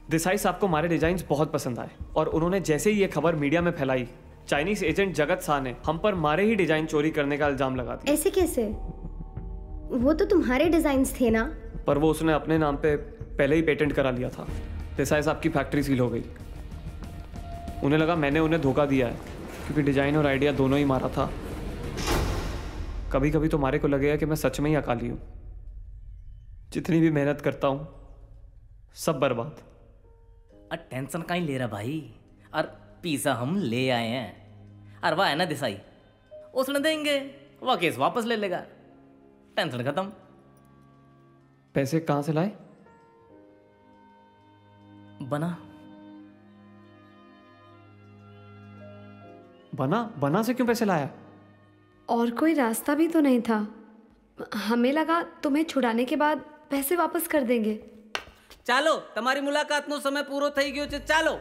देसाई साहब को हमारे डिजाइन्स बहुत पसंद आए और उन्होंने जैसे ही ये खबर मीडिया में फैलाई, चाइनीज एजेंट जगत सा ने हम पर हमारे ही डिजाइन चोरी करने का इल्जाम लगा दिया। ऐसे कैसे? वो तो तुम्हारे डिजाइन्स थे ना? पर वो उसने अपने नाम पे पहले ही पेटेंट करा लिया था। देसाई साहब की फैक्ट्री सील हो गई। उन्हें लगा मैंने उन्हें धोखा दिया है क्योंकि डिजाइन और आइडिया दोनों ही मारा था। कभी कभी तो मारे को लगेगा कि मैं सच में ही अकाली हूं। जितनी भी मेहनत करता हूं सब बर्बाद। टेंशन कहीं ले रहा भाई, और पिज्जा हम ले आए हैं। और वह है ना देसाई, उसने देंगे, वह केस वापस ले लेगा, टेंशन खत्म। पैसे कहां से लाए? बना से क्यों पैसे लाया? और कोई रास्ता भी तो नहीं था। हमें लगा तुम्हें छुड़ाने के बाद पैसे वापस कर देंगे। ચાલો તમારી મુલાકાતનો સમય પૂરો થઈ ગયો છે। ચાલો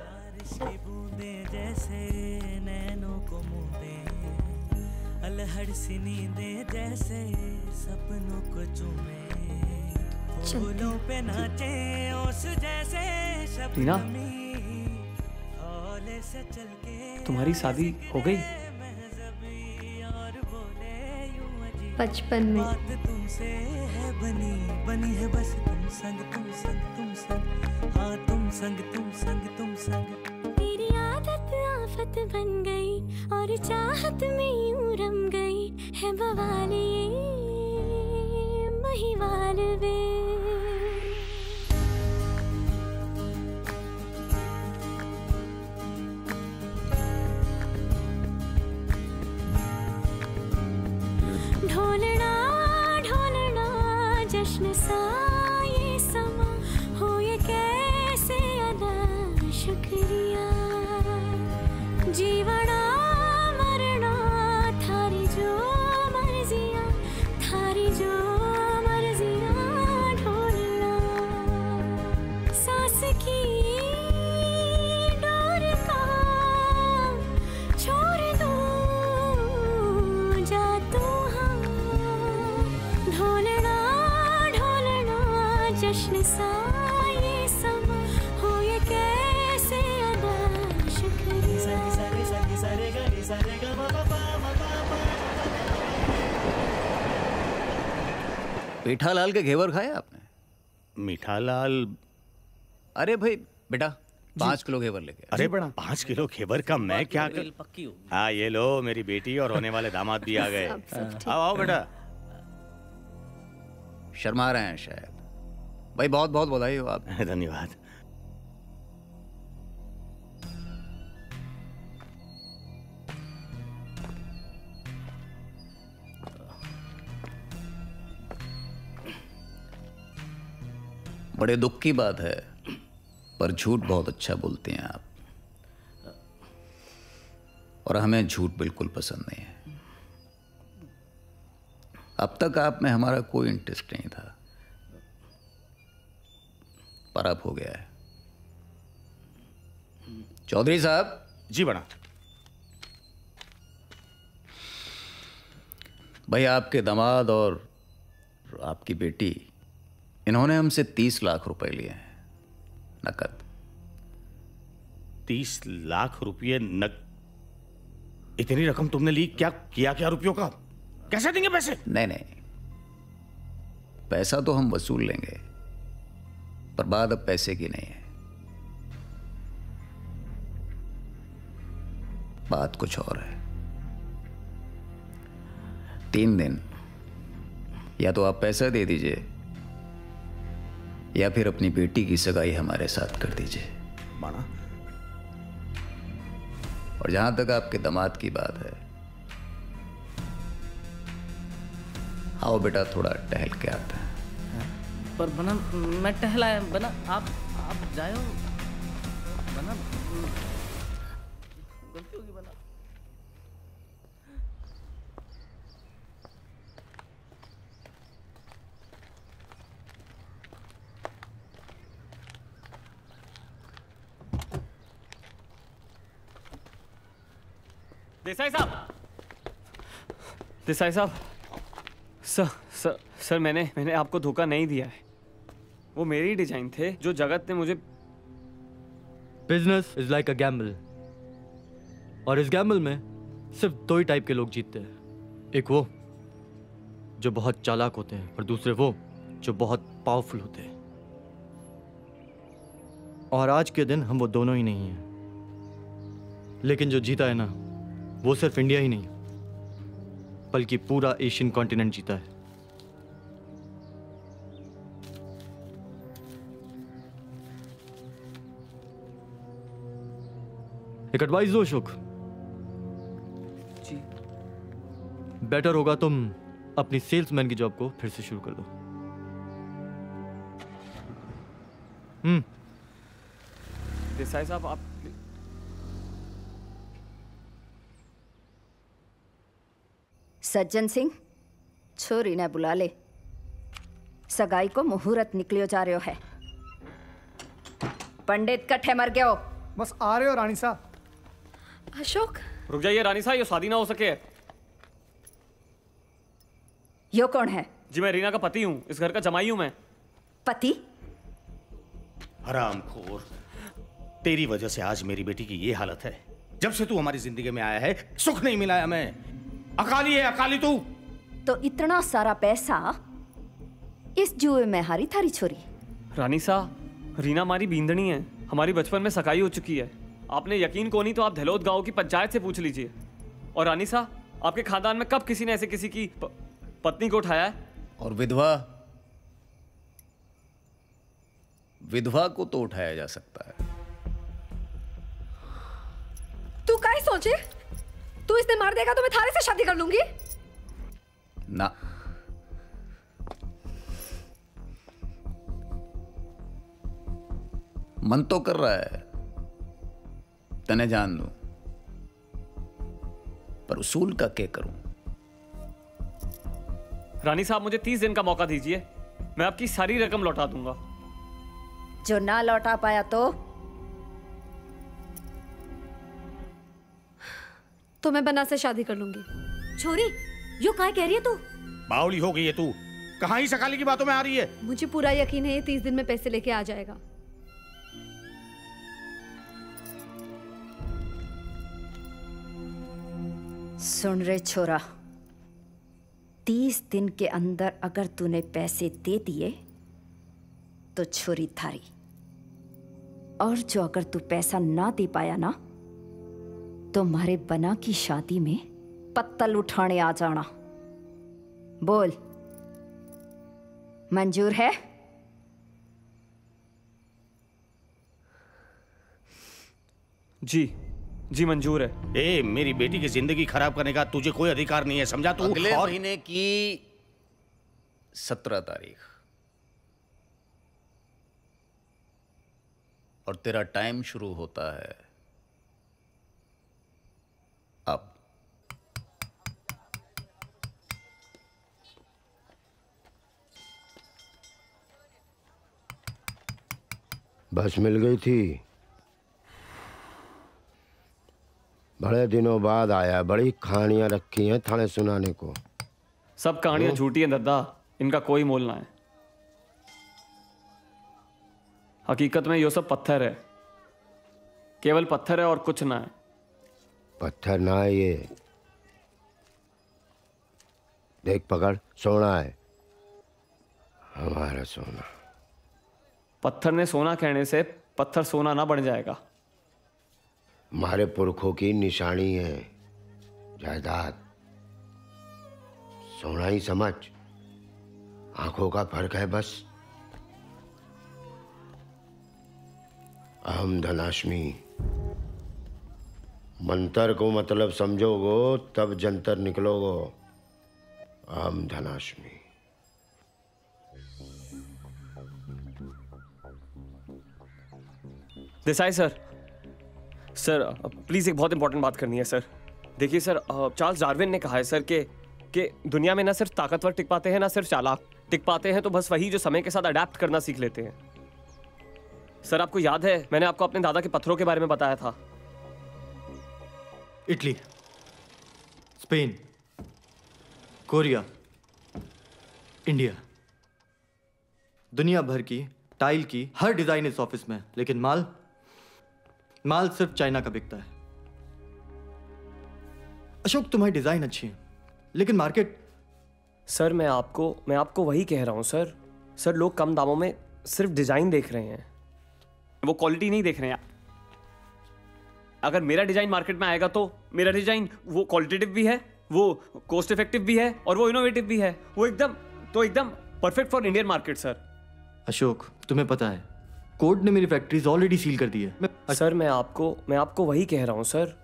टीना, तुम्हारी शादी हो गई? बचपन में। बनी है बस तुम संग हाँ तुम संग। तेरी आदत आफत बन गई और चाहत में यूं रम गई है बवाली महिवाल वे। ढोलना ढोलना जश्न सा ये समा हो ये कैसे अदा शुक्रिया। जीवना मरना थारी जो मर्जियाँ, थारी जो मर्जियाँ। ढोलना सांस की जश्न सा ये समा हो ये कैसे अदा शुक्रिया। मीठालाल के घेवर खाए आपने? मीठालाल? अरे भाई बेटा 5 किलो घेवर लेके। अरे 5 किलो घेवर का मैं क्या कर। हाँ ये लो, मेरी बेटी और होने वाले दामाद भी आ गए। आओ आओ बेटा। शर्मा रहे हैं शायद। भाई बहुत बहुत बधाई हो आप। धन्यवाद। बड़े दुख की बात है, पर झूठ बहुत अच्छा बोलते हैं आप, और हमें झूठ बिल्कुल पसंद नहीं है। अब तक आप में हमारा कोई इंटरेस्ट नहीं था, पर अब हो गया है। चौधरी साहब। जी बड़ा। भाई आपके दामाद और आपकी बेटी, इन्होंने हमसे 30 लाख रुपए लिए हैं नकद। 30 लाख रुपये इतनी रकम तुमने ली? क्या किया क्या रुपयों का? कैसे देंगे पैसे? नहीं नहीं, पैसा तो हम वसूल लेंगे, पर बात अब पैसे की नहीं है, बात कुछ और है। 3 दिन या तो आप पैसा दे दीजिए, या फिर अपनी बेटी की सगाई हमारे साथ कर दीजिए। माना। और जहां तक आपके दामाद की बात है, आओ बेटा थोड़ा टहल के आते हैं। पर बना मैं टहलाया बना, आप जाओ बना, गलती होगी बना। देसाई साहब, देसाई साहब, सर मैंने आपको धोखा नहीं दिया है। वो मेरी डिजाइन थे जो जगत ने मुझे। Business is like a gamble, और इस गैम्बल में सिर्फ 2 ही टाइप के लोग जीतते हैं। एक वो जो बहुत चालाक होते हैं, और दूसरे वो जो बहुत पावरफुल होते हैं। और आज के दिन हम वो दोनों ही नहीं हैं। लेकिन जो जीता है ना, वो सिर्फ इंडिया ही नहीं बल्कि पूरा एशियन कॉन्टिनेंट जीता है। एक एडवाइस दो अशोक। जी। बेटर होगा तुम अपनी सेल्समैन की जॉब को फिर से शुरू कर दो। देसाई साहब आप। सज्जन सिंह, छोरी ने बुला ले, सगाई को मुहूर्त निकलियो जा रहे हो है। पंडित कट्ठे मर गए हो। बस आ रहे हो रानी साहब। अशोक रुक जाइए रानी साहब, ये शादी ना हो सके। यो कौन है? जी मैं रीना का पति हूँ, इस घर का जमाई हूँ मैं। पति? हरामखोर, तेरी वजह से आज मेरी बेटी की ये हालत है। जब से तू हमारी जिंदगी में आया है, सुख नहीं मिला हमें। अकाली है अकाली तू। तो इतना सारा पैसा इस जुए में हारी थारी छोरी। रानी साहब, रीना हमारी बींदनी है, हमारी बचपन में सगाई हो चुकी है। आपने यकीन को नहीं तो आप धलोद गांव की पंचायत से पूछ लीजिए। और रानी साहब, आपके खानदान में कब किसी ने ऐसे किसी की पत्नी को उठाया है? और विधवा विधवा को तो उठाया जा सकता है। तू काहे सोचे? तू इसे मार देगा तो मैं थारे से शादी कर लूंगी? ना, मन तो कर रहा है तने जान दूं, पर उसूल का क्या करूं? रानी साहब, मुझे 30 दिन का मौका दीजिए, मैं आपकी सारी रकम लौटा दूंगा। जो ना लौटा पाया तो मैं बना से शादी कर लूंगी। छोरी, यो काय कह रही है तू? बावली हो गई है तू। कहाँ ही सकाली की बातों में आ रही है। मुझे पूरा यकीन है ये 30 दिन में पैसे लेके आ जाएगा। सुन रे छोरा, 30 दिन के अंदर अगर तूने पैसे दे दिए तो छोरी थारी, और जो अगर तू पैसा ना दे पाया ना तो मारे बना की शादी में पत्तल उठाने आ जाना। बोल, मंजूर है? जी मंजूर है। ए, मेरी बेटी की जिंदगी खराब करने का तुझे कोई अधिकार नहीं है, समझा तू? अगले महीने की 17 तारीख और तेरा टाइम शुरू होता है अब। बस मिल गई थी। बड़े दिनों बाद आया, बड़ी कहानियां रखी हैं थाने सुनाने को। सब कहानियां झूठी हैं दादा, इनका कोई मोल ना है। हकीकत में ये सब पत्थर है, केवल पत्थर है और कुछ ना है। पत्थर ना है ये, देख पकड़, सोना है, हमारा सोना। पत्थर ने सोना कहने से पत्थर सोना ना बन जाएगा। हमारे पुरखों की निशानी है जायदाद, सोना ही समझ, आंखों का फर्क है बस। अहम धनाश्मी, मंतर को मतलब समझोगो तब जंतर निकलोगो। अहम धनाश्मी। देसाई सर, प्लीज एक बहुत इंपॉर्टेंट बात करनी है सर। देखिए सर, चार्ल्स डार्विन ने कहा है सर कि दुनिया में ना सिर्फ ताकतवर टिक पाते हैं, ना सिर्फ चालाक टिक पाते हैं, तो बस वही जो समय के साथ अडेप्ट करना सीख लेते हैं। सर आपको याद है मैंने आपको अपने दादा के पत्थरों के बारे में बताया था। इटली, स्पेन, कोरिया, इंडिया, दुनिया भर की टाइल की हर डिजाइन इस ऑफिस में, लेकिन माल सिर्फ चाइना का बिकता है। अशोक, तुम्हारी डिजाइन अच्छी है लेकिन मार्केट। सर मैं आपको वही कह रहा हूं सर। सर लोग कम दामों में सिर्फ डिजाइन देख रहे हैं, वो क्वालिटी नहीं देख रहे हैं। अगर मेरा डिजाइन मार्केट में आएगा तो मेरा डिजाइन वो क्वालिटेटिव भी है, वो कॉस्ट इफेक्टिव भी है और वो इनोवेटिव भी है। वो एकदम perfect for Indian market sir. Ashok, तुम्हें पता है कोर्ट ने मेरी फैक्ट्रीज ऑलरेडी सील कर दी है। सर मैं आपको वही कह रहा हूं सर।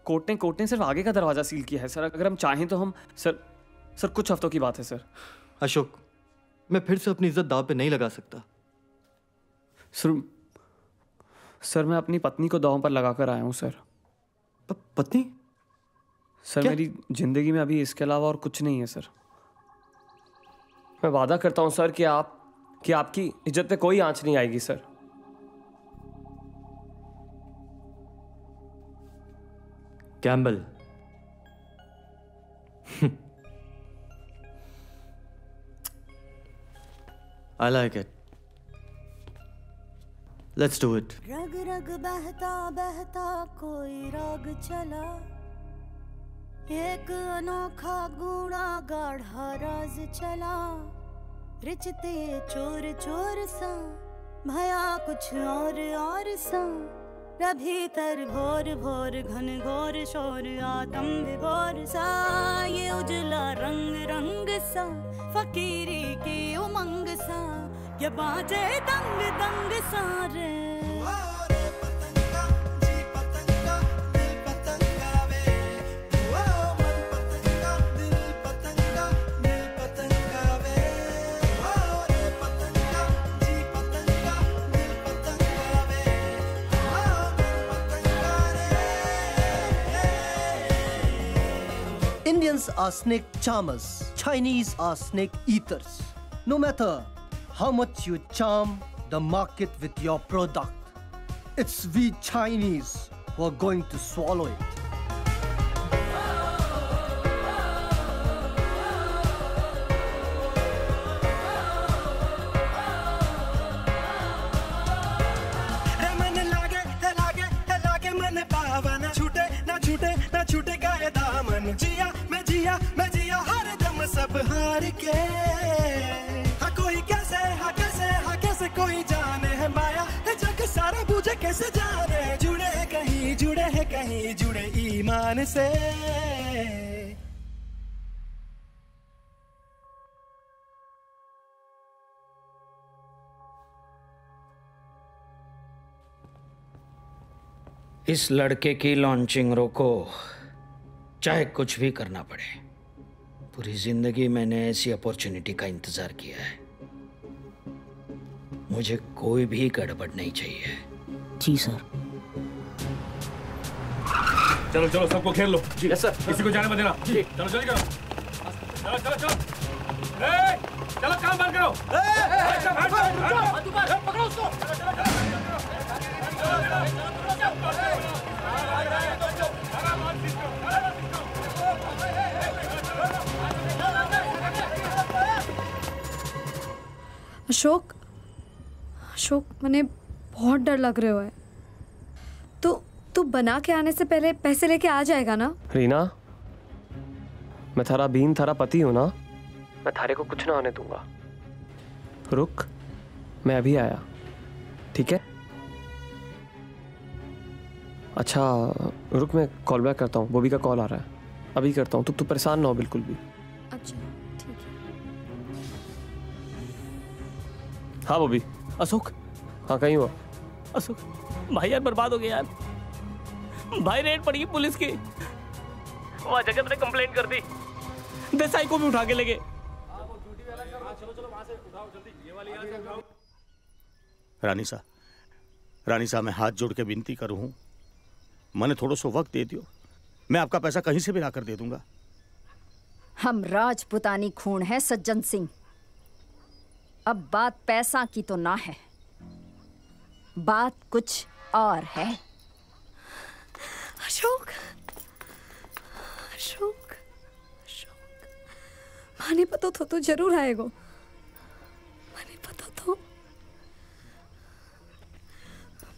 कोर्ट ने सिर्फ आगे का दरवाजा सील किया है सर। अगर हम चाहें तो हम सर कुछ हफ्तों की बात है सर। अशोक, मैं फिर से अपनी इज्जत दांव पे नहीं लगा सकता। सर मैं अपनी पत्नी को दांव पर लगाकर आया हूं सर। पत्नी? सर मेरी जिंदगी में अभी इसके अलावा और कुछ नहीं है सर। मैं वादा करता हूं सर कि आपकी इज्जत पे कोई आंच नहीं आएगी sir. Campbell, I like it. Let's do it. रग रग बहता बहता कोई राग चला, एक अनोखा गूढ़ा गाढ़ा राज चला, रिचते चोर चोर सा भया कुछ और सा, भीतर भोर भोर घन घोर शोर आतम विभोर सा, ये उजला रंग रंग सा फकीरी की उमंग सा, ये बाजे दंग दंग सारे। Indians are snake charmers, Chinese are snake eaters. No matter how much you charm the market with your product, it's we Chinese who are going to swallow it. मार के। हाँ कोई कैसे, हाँ कैसे, हाँ कैसे कोई जाने है माया है जग सारा बूझे कैसे जाने। जुड़े हैं कहीं, जुड़े हैं कहीं, जुड़े ईमान से। इस लड़के की लॉन्चिंग रोको, चाहे कुछ भी करना पड़े। पूरी जिंदगी मैंने ऐसी अपॉर्चुनिटी का इंतजार किया है। मुझे कोई भी गड़बड़ नहीं चाहिए। जी सर। चलो चलो सबको घेर लो। जी यस सर। किसी को जाने मत देना। जी चलो जल्दी करो। चलो चलो चलो। चलो काम बंद करो। पकड़ो उसको। अशोक, अशोक मैंने बहुत डर लग रहे हो है। तू बना के आने से पहले पैसे लेके आ जाएगा ना? रीना, मैं थारा बीन थारा पति हूं ना, मैं थारे को कुछ ना होने दूंगा। रुक, मैं अभी आया, ठीक है? अच्छा रुक, मैं कॉल बैक करता हूँ, बॉबी का कॉल आ रहा है, अभी करता हूँ। तू परेशान ना हो बिल्कुल भी। अच्छा ठीक है। हाँ बॉबी। अशोक। हाँ कहीं हो? अशोक भाई यार बर्बाद हो गया यार भाई, रेड पड़ी पुलिस की, वहां जगह मैंने कंप्लेंट कर दी, देसाई को भी उठा के ले गए। रानी साहब मैं हाथ जोड़ के विनती करूं हूं, मैंने थोड़ा सा वक्त दे दियो, मैं आपका पैसा कहीं से भी लाकर दे दूंगा। हम राजपुतानी खून है सज्जन सिंह, अब बात पैसा की तो ना है, बात कुछ और है। अशोक, अशोक, अशोक, माने पता तो जरूर आएगा, माने पता तो,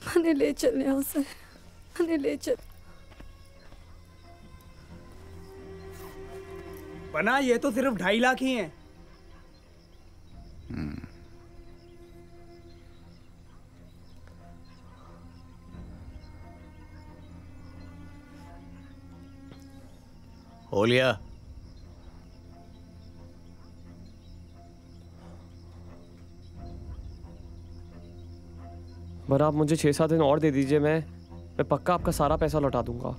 माने ले चल यहाँ से, माने ले चल। बना ये तो सिर्फ 2.5 लाख ही हैं। हो लिया? पर आप मुझे 6-7 दिन और दे दीजिए, मैं पक्का आपका सारा पैसा लौटा दूंगा।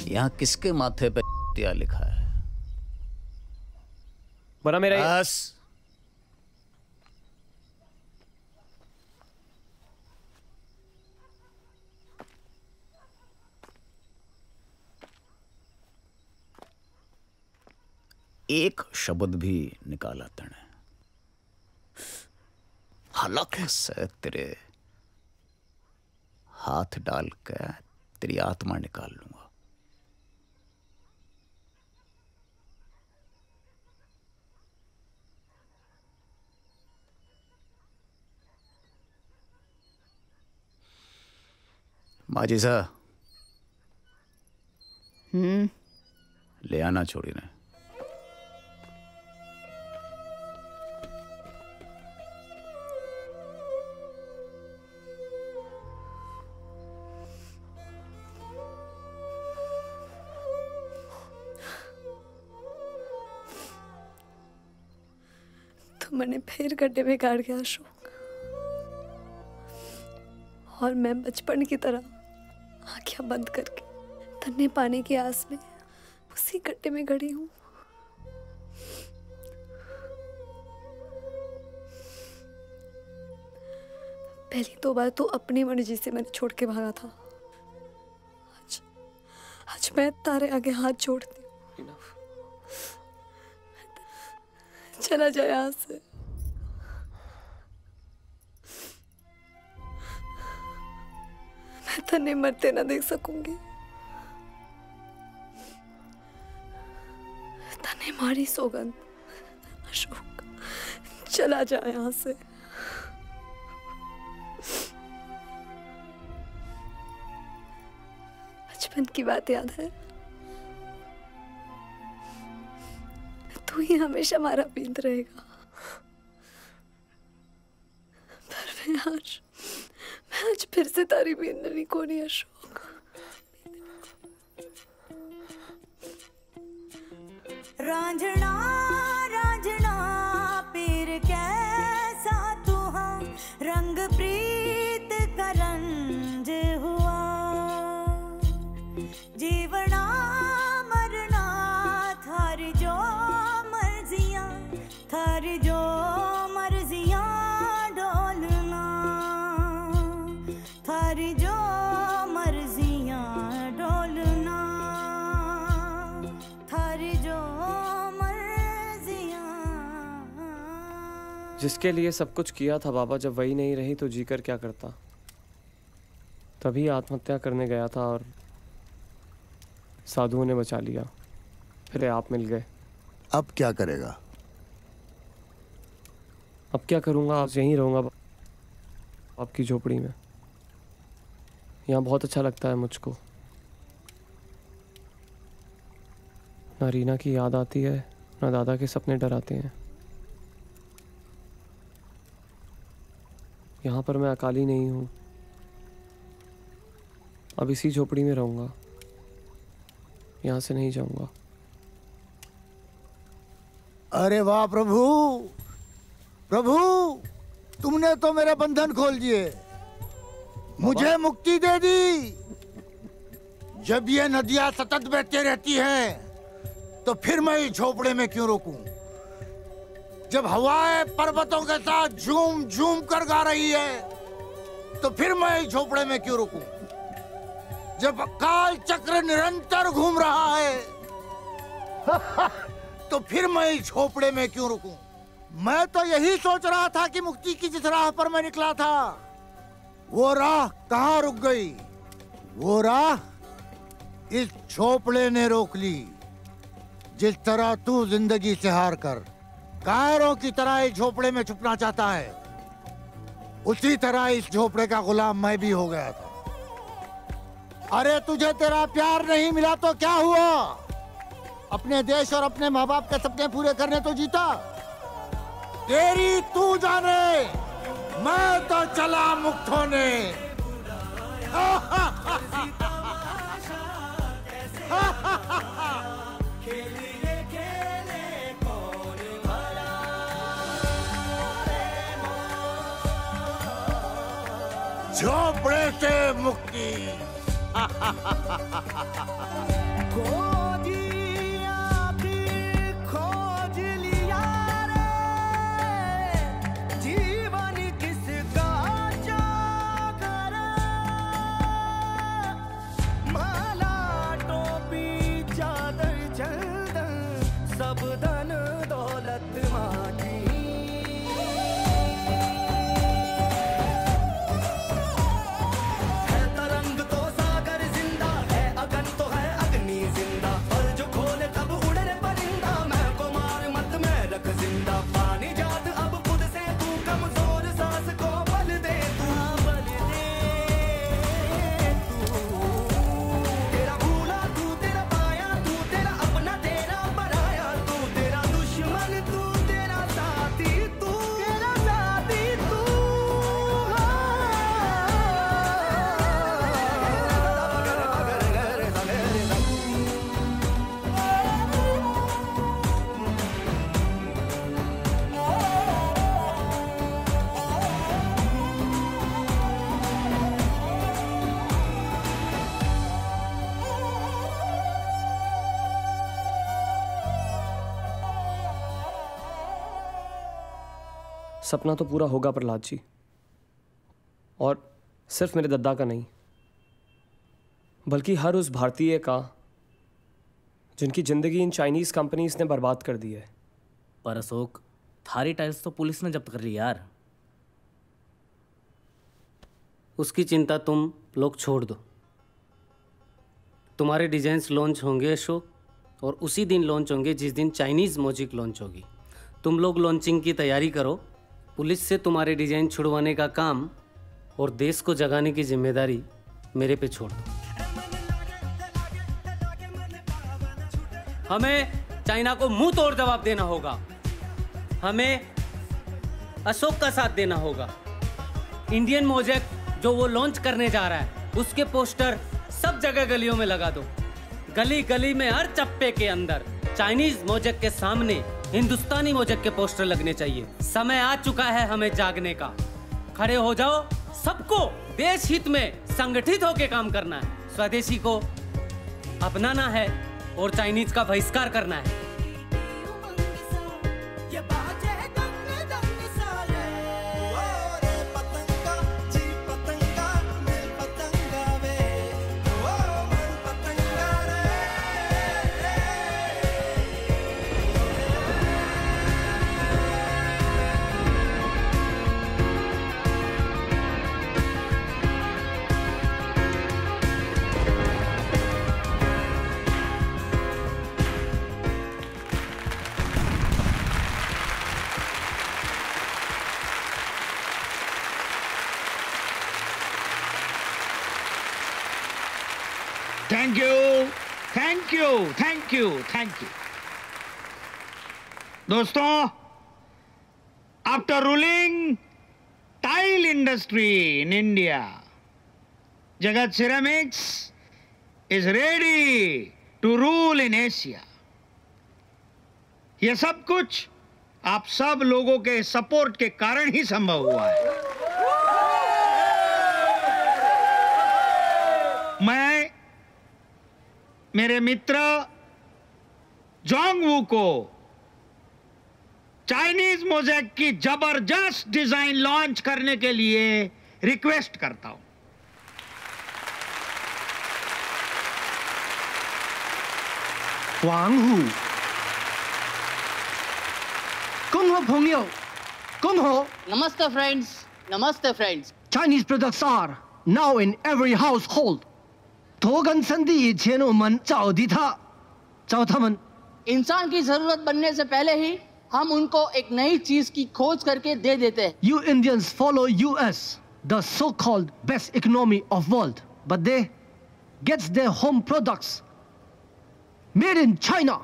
यहाँ किसके माथे पे क्या लिखा है? बना मेरा बस। एक शब्द भी निकाला तने, हलक से तेरे हाथ डाल के तेरी आत्मा निकाल लूंगा। माजी साहब ले आना छोड़ी ने। तो मैंने फिर गड्ढे में गाड़ गया अशोक, और मैं बचपन की तरह आँखें बंद करके तन्ने पाने की आस में उसी गड्ढे में गड़ी हूँ। पहली 2 बार तो अपनी मर्जी से मैंने छोड़ के भागा था, आज मैं तारे आगे हाथ जोड़ती हूँ, चला जाए यहाँ से। मैं तन्ने मरते ना देख सकूंगी। तन्ने मारी सौगंध। अशोक चला जा यहाँ से। बचपन की बात याद है? तू ही हमेशा हमारा बीत रहेगा। पर मैं आज फिर से तारी बीतने को नहीं अशोक। रांझना रांझना पीर कैसा तू हाँ, रंग प्रीत का रंज हुआ। जीवना मरना थारी जो मर्जियां, थारी जो मर्जियां डोलना, थारी जो मर्जियां डोलना, थारी जो मर्जियां। जिसके लिए सब कुछ किया था बाबा, जब वही नहीं रही तो जीकर क्या करता। तभी आत्महत्या करने गया था और साधुओं ने बचा लिया। फिर आप मिल गए। अब क्या करेगा? अब क्या करूँगा, आज यहीं रहूँगा आपकी झोपड़ी में। यहाँ बहुत अच्छा लगता है मुझको। ना रीना की याद आती है, ना दादा के सपने डराते हैं। यहाँ पर मैं अकेली नहीं हूँ। अब इसी झोपड़ी में रहूँगा, यहाँ से नहीं जाऊँगा। अरे वाह प्रभु, प्रभु तुमने तो मेरे बंधन खोल दिए, मुझे मुक्ति दे दी। जब ये नदियां सतत बहती रहती हैं तो फिर मैं इस झोपड़े में क्यों रुकूं? जब हवाएं पर्वतों के साथ झूम झूम कर गा रही है तो फिर मैं इस झोपड़े में क्यों रुकूं? जब काल चक्र निरंतर घूम रहा है तो फिर मैं इस झोपड़े में क्यों रुकूं? मैं तो यही सोच रहा था कि मुक्ति की जिस राह पर मैं निकला था वो राह कहाँ रुक गई? वो राह इस झोपड़े ने रोक ली। जिस तरह तू जिंदगी से हार कर कायरों की तरह इस झोपड़े में छुपना चाहता है, उसी तरह इस झोपड़े का गुलाम मैं भी हो गया था। अरे तुझे तेरा प्यार नहीं मिला तो क्या हुआ? अपने देश और अपने माँ बाप के सपने पूरे करने तो जीता। तेरी तू जाने, मैं तो चला मुक्त होने। झोपड़े से मुक्ति। खोज लिया रे, जीवन किसका जागर। माला टोपी चादर चंदन सब धन दौलत माटी। सपना तो पूरा होगा प्रहलाद जी, और सिर्फ मेरे दद्दा का नहीं बल्कि हर उस भारतीय का जिनकी जिंदगी इन चाइनीज कंपनीज ने बर्बाद कर दी है। पर अशोक, थारी टाइल्स तो पुलिस ने जब्त कर ली यार। उसकी चिंता तुम लोग छोड़ दो। तुम्हारे डिजाइन्स लॉन्च होंगे अशोक, और उसी दिन लॉन्च होंगे जिस दिन चाइनीज़ मोजिक लॉन्च होगी। तुम लोग लॉन्चिंग की तैयारी करो। पुलिस से तुम्हारे डिजाइन छुड़वाने का काम और देश को जगाने की जिम्मेदारी मेरे पे छोड़ दो। हमें चाइना को मुंह तोड़ जवाब देना होगा। हमें अशोक का साथ देना होगा। इंडियन मोजेक जो वो लॉन्च करने जा रहा है, उसके पोस्टर सब जगह गलियों में लगा दो। गली गली में हर चप्पे के अंदर चाइनीज मोजेक के सामने हिंदुस्तानी मोजेक के पोस्टर लगने चाहिए। समय आ चुका है हमें जागने का। खड़े हो जाओ। सबको देश हित में संगठित होकर काम करना है। स्वदेशी को अपनाना है और चाइनीज का बहिष्कार करना है। Thank you, thank you, thank you, thank you. दोस्तों, after ruling tile industry in India, Jagat ceramics is ready to rule in Asia. यह सब कुछ आप सब लोगों के सपोर्ट के कारण ही संभव हुआ है। मैं मेरे मित्र जोंग वू को चाइनीज मोजेक की जबरदस्त डिजाइन लॉन्च करने के लिए रिक्वेस्ट करता हूं। वांग हू, कुंग हो भोंगियो, कुंग हो। Namaste friends, namaste friends. Chinese products are now in every household. 头根生地以前我们找的找他们。 इंसान की जरूरत बनने से पहले ही हम उनको एक नई चीज की खोज करके दे देते हैं। You Indians follow US, the so-called best economy of world, but they gets their home products made in China.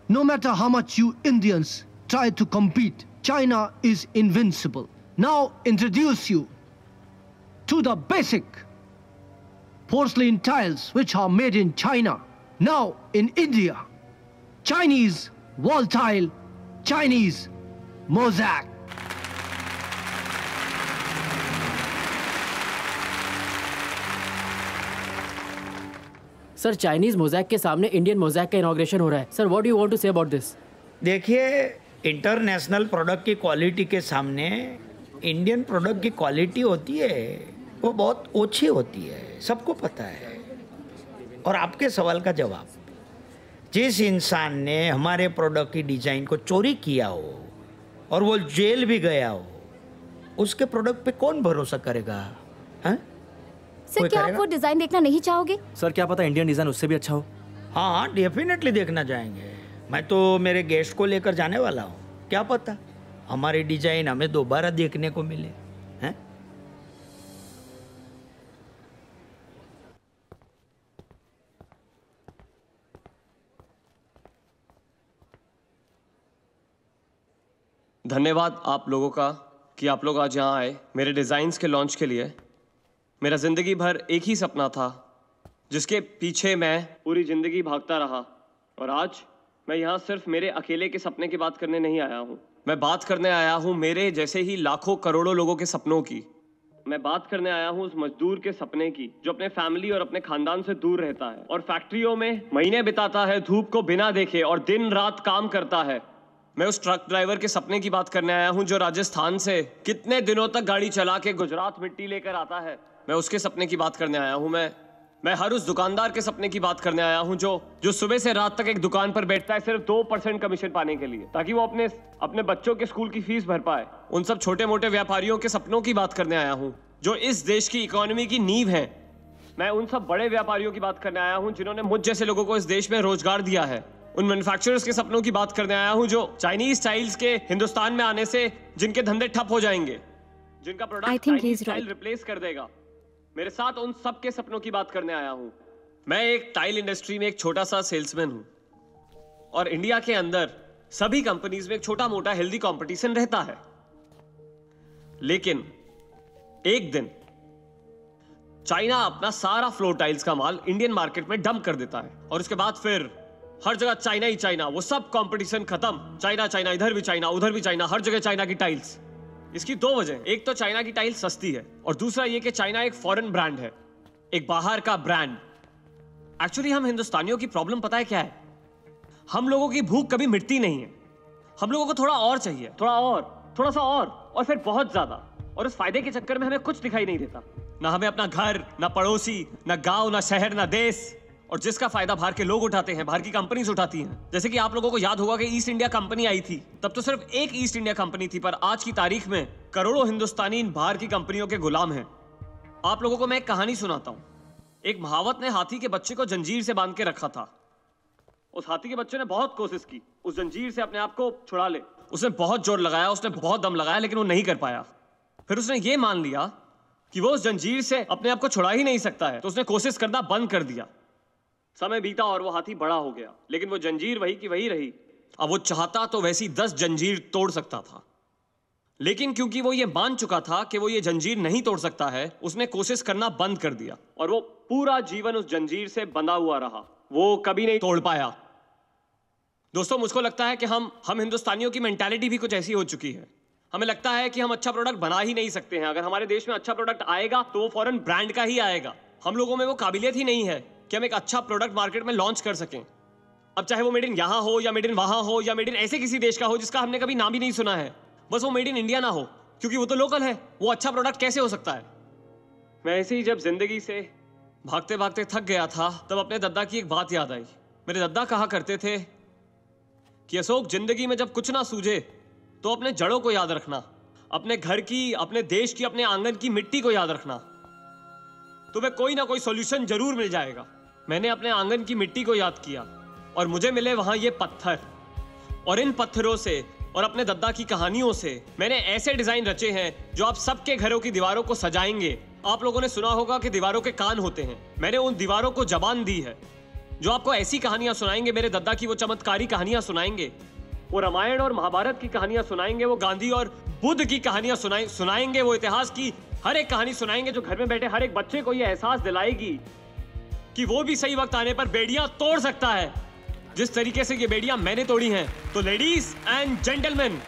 No matter how much you Indians try to compete, China is invincible. Now introduce you to the basic porcelain tiles which are made in China, now in India. Chinese wall tile, Chinese mosaic. Sir, Chinese mosaic के सामने Indian mosaic का inauguration हो रहा है। Sir, what do you want to say about this? देखिए, international product की quality के सामने इंडियन प्रोडक्ट की क्वालिटी होती है वो बहुत ओछी होती है, सबको पता है। और आपके सवाल का जवाब, जिस इंसान ने हमारे प्रोडक्ट की डिजाइन को चोरी किया हो और वो जेल भी गया हो, उसके प्रोडक्ट पे कौन भरोसा करेगा? हैं? सर, क्या आप वो डिजाइन देखना नहीं चाहोगे? सर, क्या पता इंडियन डिजाइन उससे भी अच्छा हो। हाँ, डेफिनेटली देखना चाहेंगे। मैं तो मेरे गेस्ट को लेकर जाने वाला हूँ। क्या पता हमारी डिजाइन हमें दोबारा देखने को मिले। हैं? धन्यवाद आप लोगों का कि आप लोग आज यहाँ आए मेरे डिज़ाइंस के लॉन्च के लिए। मेरा ज़िंदगी भर एक ही सपना था जिसके पीछे मैं पूरी ज़िंदगी भागता रहा, और आज मैं यहाँ सिर्फ मेरे अकेले के सपने की बात करने नहीं आया हूँ। मैं बात करने आया हूँ मेरे जैसे ही लाखों करोड़ों लोगों के सपनों की। मैं बात करने आया हूँ उस मजदूर के सपने की जो अपने फैमिली और अपने खानदान से दूर रहता है और फैक्ट्रियों में महीने बिताता है धूप को बिना देखे और दिन रात काम करता है। मैं उस ट्रक ड्राइवर के सपने की बात करने आया हूं जो राजस्थान से कितने दिनों तक गाड़ी चला के गुजरात मिट्टी लेकर आता है। मैं उसके सपने की बात करने आया हूं। मैं हर उस दुकानदार के सपने की बात करने आया हूं जो सुबह से रात तक एक दुकान पर बैठता है सिर्फ 2% कमीशन पाने के लिए, ताकि वो अपने बच्चों के स्कूल की फीस भर पाए। उन सब छोटे मोटे व्यापारियों के सपनों की बात करने आया हूं जो इस देश की इकोनॉमी की नींव हैं। मैं उन सब बड़े व्यापारियों की बात करने आया हूं जिन्होंने मुझ जैसे लोगों को इस देश में रोजगार दिया है। उन मैन्युफैक्चरर्स के सपनों की बात करने आया हूं जो चाइनीज स्टाइल्स के हिंदुस्तान में आने से जिनके धंधे ठप हो जाएंगे, जिनका प्रोडक्ट चाइनीज स्टाइल रिप्लेस कर देगा। मेरे साथ उन सब के सपनों की बात करने आया हूं। मैं एक टाइल इंडस्ट्री में एक छोटा सा सेल्समैन हूं और इंडिया के अंदर सभी कंपनीज में एक छोटा मोटा हेल्दी कंपटीशन रहता है। लेकिन एक दिन चाइना अपना सारा फ्लोर टाइल्स का माल इंडियन मार्केट में डंप कर देता है और उसके बाद फिर हर जगह चाइना ही चाइना, वो सब कंपटीशन खत्म। चाइना चाइना, इधर भी चाइना, उधर भी चाइना, हर जगह चाइना की टाइल्स। इसकी दो वजह, एक तो चाइना की टाइल्स सस्ती है और दूसरा ये कि चाइना एक फॉरेन ब्रांड है, एक बाहर का ब्रांड। एक्चुअली हम हिंदुस्तानियों की प्रॉब्लम पता है क्या है? हम लोगों की भूख कभी मिटती नहीं है। हम लोगों को थोड़ा और चाहिए, थोड़ा और, थोड़ा सा और फिर बहुत ज्यादा। और उस फायदे के चक्कर में हमें कुछ दिखाई नहीं देता। ना हमें अपना घर, ना पड़ोसी, ना गांव, ना शहर, ना देश। और जिसका फायदा बाहर के लोग उठाते हैं, बाहर की कंपनीज उठाती हैं। जैसे कि आप लोगों को याद होगा कि ईस्ट इंडिया कंपनी आई थी, तब तो सिर्फ एक ईस्ट इंडिया कंपनी थी, पर आज की तारीख में करोड़ों हिंदुस्तानी इन बाहर की कंपनियों के गुलाम हैं। आप लोगों को मैं एक कहानी सुनाता हूं। एक महावत ने हाथी के बच्चे को जंजीर से बांध के रखा था। उस हाथी के बच्चे ने बहुत कोशिश की उस जंजीर से अपने आप को छुड़ा ले। उसने बहुत जोर लगाया, उसने बहुत दम लगाया, लेकिन वो नहीं कर पाया। फिर उसने ये मान लिया कि वो उस जंजीर से अपने आप को छुड़ा ही नहीं सकता है, तो उसने कोशिश करना बंद कर दिया। समय बीता और वो हाथी बड़ा हो गया, लेकिन वो जंजीर वही की वही रही। अब वो चाहता तो वैसी 10 जंजीर तोड़ सकता था, लेकिन क्योंकि वो ये मान चुका था कि वो ये जंजीर नहीं तोड़ सकता है, उसने कोशिश करना बंद कर दिया और वो पूरा जीवन उस जंजीर से बंधा हुआ रहा। वो कभी नहीं तोड़ पाया। दोस्तों, मुझको लगता है कि हम हिंदुस्तानियों की मेंटालिटी भी कुछ ऐसी हो चुकी है। हमें लगता है कि हम अच्छा प्रोडक्ट बना ही नहीं सकते हैं। अगर हमारे देश में अच्छा प्रोडक्ट आएगा तो वो फॉरेन ब्रांड का ही आएगा। हम लोगों में वो काबिलियत ही नहीं है कि हम एक अच्छा प्रोडक्ट मार्केट में लॉन्च कर सकें। अब चाहे वो मेड इन यहाँ हो या मेड इन वहां हो या मेड इन ऐसे किसी देश का हो जिसका हमने कभी नाम ही नहीं सुना है, बस वो मेड इन इंडिया ना हो, क्योंकि वो तो लोकल है। वो अच्छा प्रोडक्ट कैसे हो सकता है? मैं ऐसे ही जब जिंदगी से भागते भागते थक गया था, तब अपने दद्दा की एक बात याद आई। मेरे दद्दा कहा करते थे कि अशोक, जिंदगी में जब कुछ ना सूझे तो अपने जड़ों को याद रखना, अपने घर की, अपने देश की, अपने आंगन की मिट्टी को याद रखना, तुम्हें कोई ना कोई सॉल्यूशन जरूर मिल जाएगा। मैंने अपने आंगन की मिट्टी को याद किया और मुझे मिले वहां ये पत्थर, और इन पत्थरों से और अपने दद्दा की कहानियों से मैंने ऐसे डिजाइन रचे हैं जो आप सबके घरों की दीवारों को सजाएंगे। आप लोगों ने सुना होगा कि दीवारों के कान होते हैं। मैंने उन दीवारों को जबान दी है जो आपको ऐसी कहानियां सुनाएंगे। मेरे दद्दा की वो चमत्कारी कहानियां सुनाएंगे, वो रामायण और महाभारत की कहानियां सुनाएंगे, वो गांधी और बुद्ध की कहानियां सुनाएंगे, वो इतिहास की हर एक कहानी सुनाएंगे जो घर में बैठे हर एक बच्चे को ये एहसास दिलाएगी कि वो भी सही वक्त आने पर बेड़ियां तोड़ सकता है, जिस तरीके से ये बेड़ियां मैंने तोड़ी हैं। तो ladies and gentleman,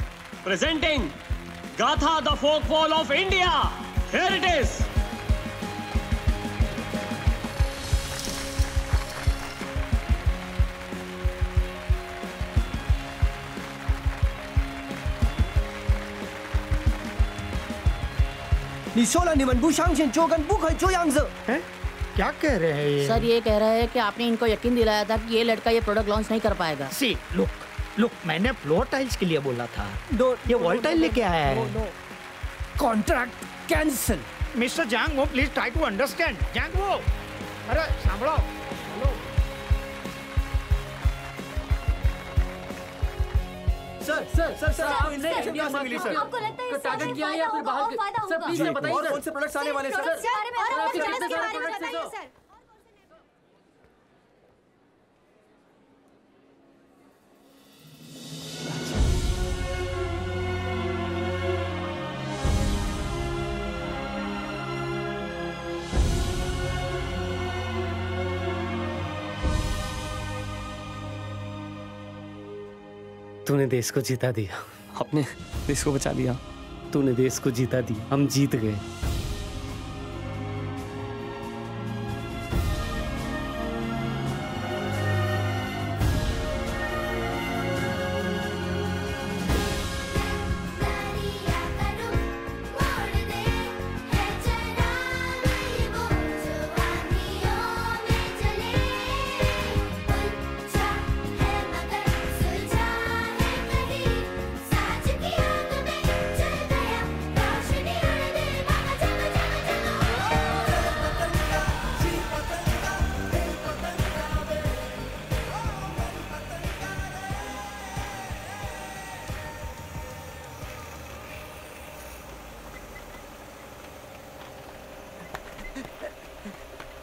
presenting Gatha the folk wall of India, here it is. क्या कह रहे हैं ये? सर ये कह रहा है कि आपने इनको यकीन दिलाया था कि ये लड़का ये प्रोडक्ट लॉन्च नहीं कर पाएगा। सी लुक, मैंने फ्लोर टाइल्स के लिए बोला था। ये वॉल टाइल लेके आया है। Contract cancel. मिस्टर जैंग वो, प्लीज ट्राई टू अंडरस्टैंड। जैंग वो, अरे सांभळो। सर आपको इंडिया से मिली सर। आपको लगता है टारगेट किया या फिर बाहर? सर प्लीज सर बताइए सर, कौन से प्रोडक्ट्स आने वाले सर? आपके कितने सारे प्रोडक्ट्स हैं सर? तूने देश को जिता दिया। अपने देश को बचा लिया। तूने देश को जिता दिया, हम जीत गए। साज की आग में जल गया, रोशनी उड़ दे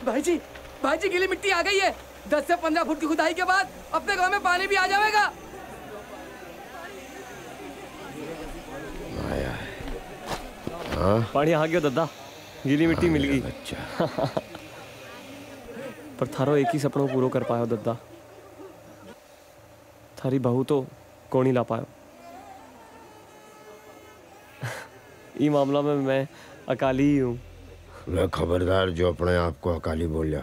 भाई जी गीली मिट्टी आ गई है। 10 से 15 फुट की खुदाई के बाद अपने गांव में पानी भी आ जाएगा। आया है। हाँ? पानी आ गया दादा, गीली मिट्टी मिल गई। पर थारो एक ही सपनों पूरा कर पायो दादा, थारी बहू तो कौन ही ला पायो। ये मामला में मैं अकाली ही हूँ। ले खबरदार जो अपने आप को अकाली बोल जा,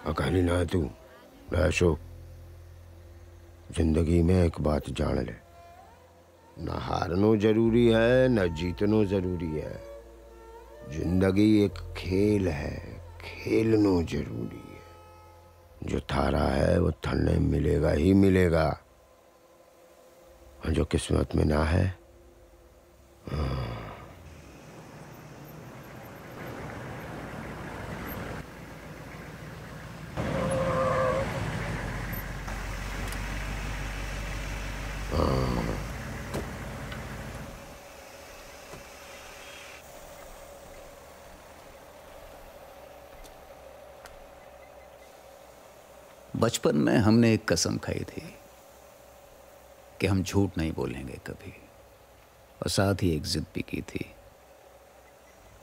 अकाली ना है तू। ले अशोक, जिंदगी में एक बात जान ले, न हारनो जरूरी है न जीतनो जरूरी है। जिंदगी एक खेल है, खेलनो जरूरी है। जो थारा है वो थलने मिलेगा ही मिलेगा, और जो किस्मत में ना है बचपन में हमने एक कसम खाई थी कि हम झूठ नहीं बोलेंगे कभी, और साथ ही एक जिद भी की थी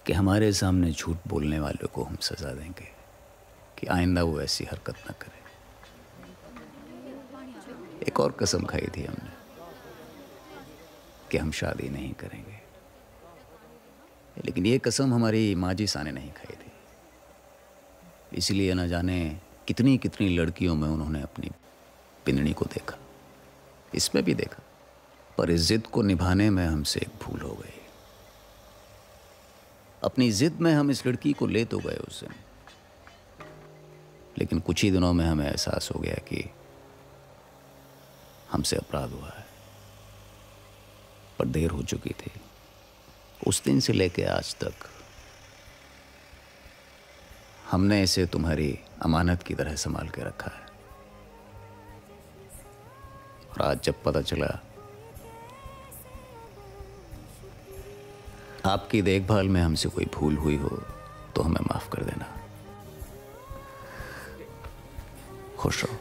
कि हमारे सामने झूठ बोलने वालों को हम सजा देंगे कि आइंदा वो ऐसी हरकत ना करे। एक और कसम खाई थी हमने कि हम शादी नहीं करेंगे, लेकिन ये कसम हमारी माँ जी सा ने नहीं खाई थी। इसलिए न जाने कितनी कितनी लड़कियों में उन्होंने अपनी पिंडनी को देखा, इसमें भी देखा, पर इस जिद को निभाने में हमसे एक भूल हो गई। अपनी जिद में हम इस लड़की को ले तो गए उस दिन, लेकिन कुछ ही दिनों में हमें एहसास हो गया कि हमसे अपराध हुआ है, पर देर हो चुकी थी। उस दिन से लेकर आज तक हमने इसे तुम्हारी अमानत की तरह संभाल के रखा है, और आज जब पता चला आपकी देखभाल में हमसे कोई भूल हुई हो तो हमें माफ कर देना। खुश रहो।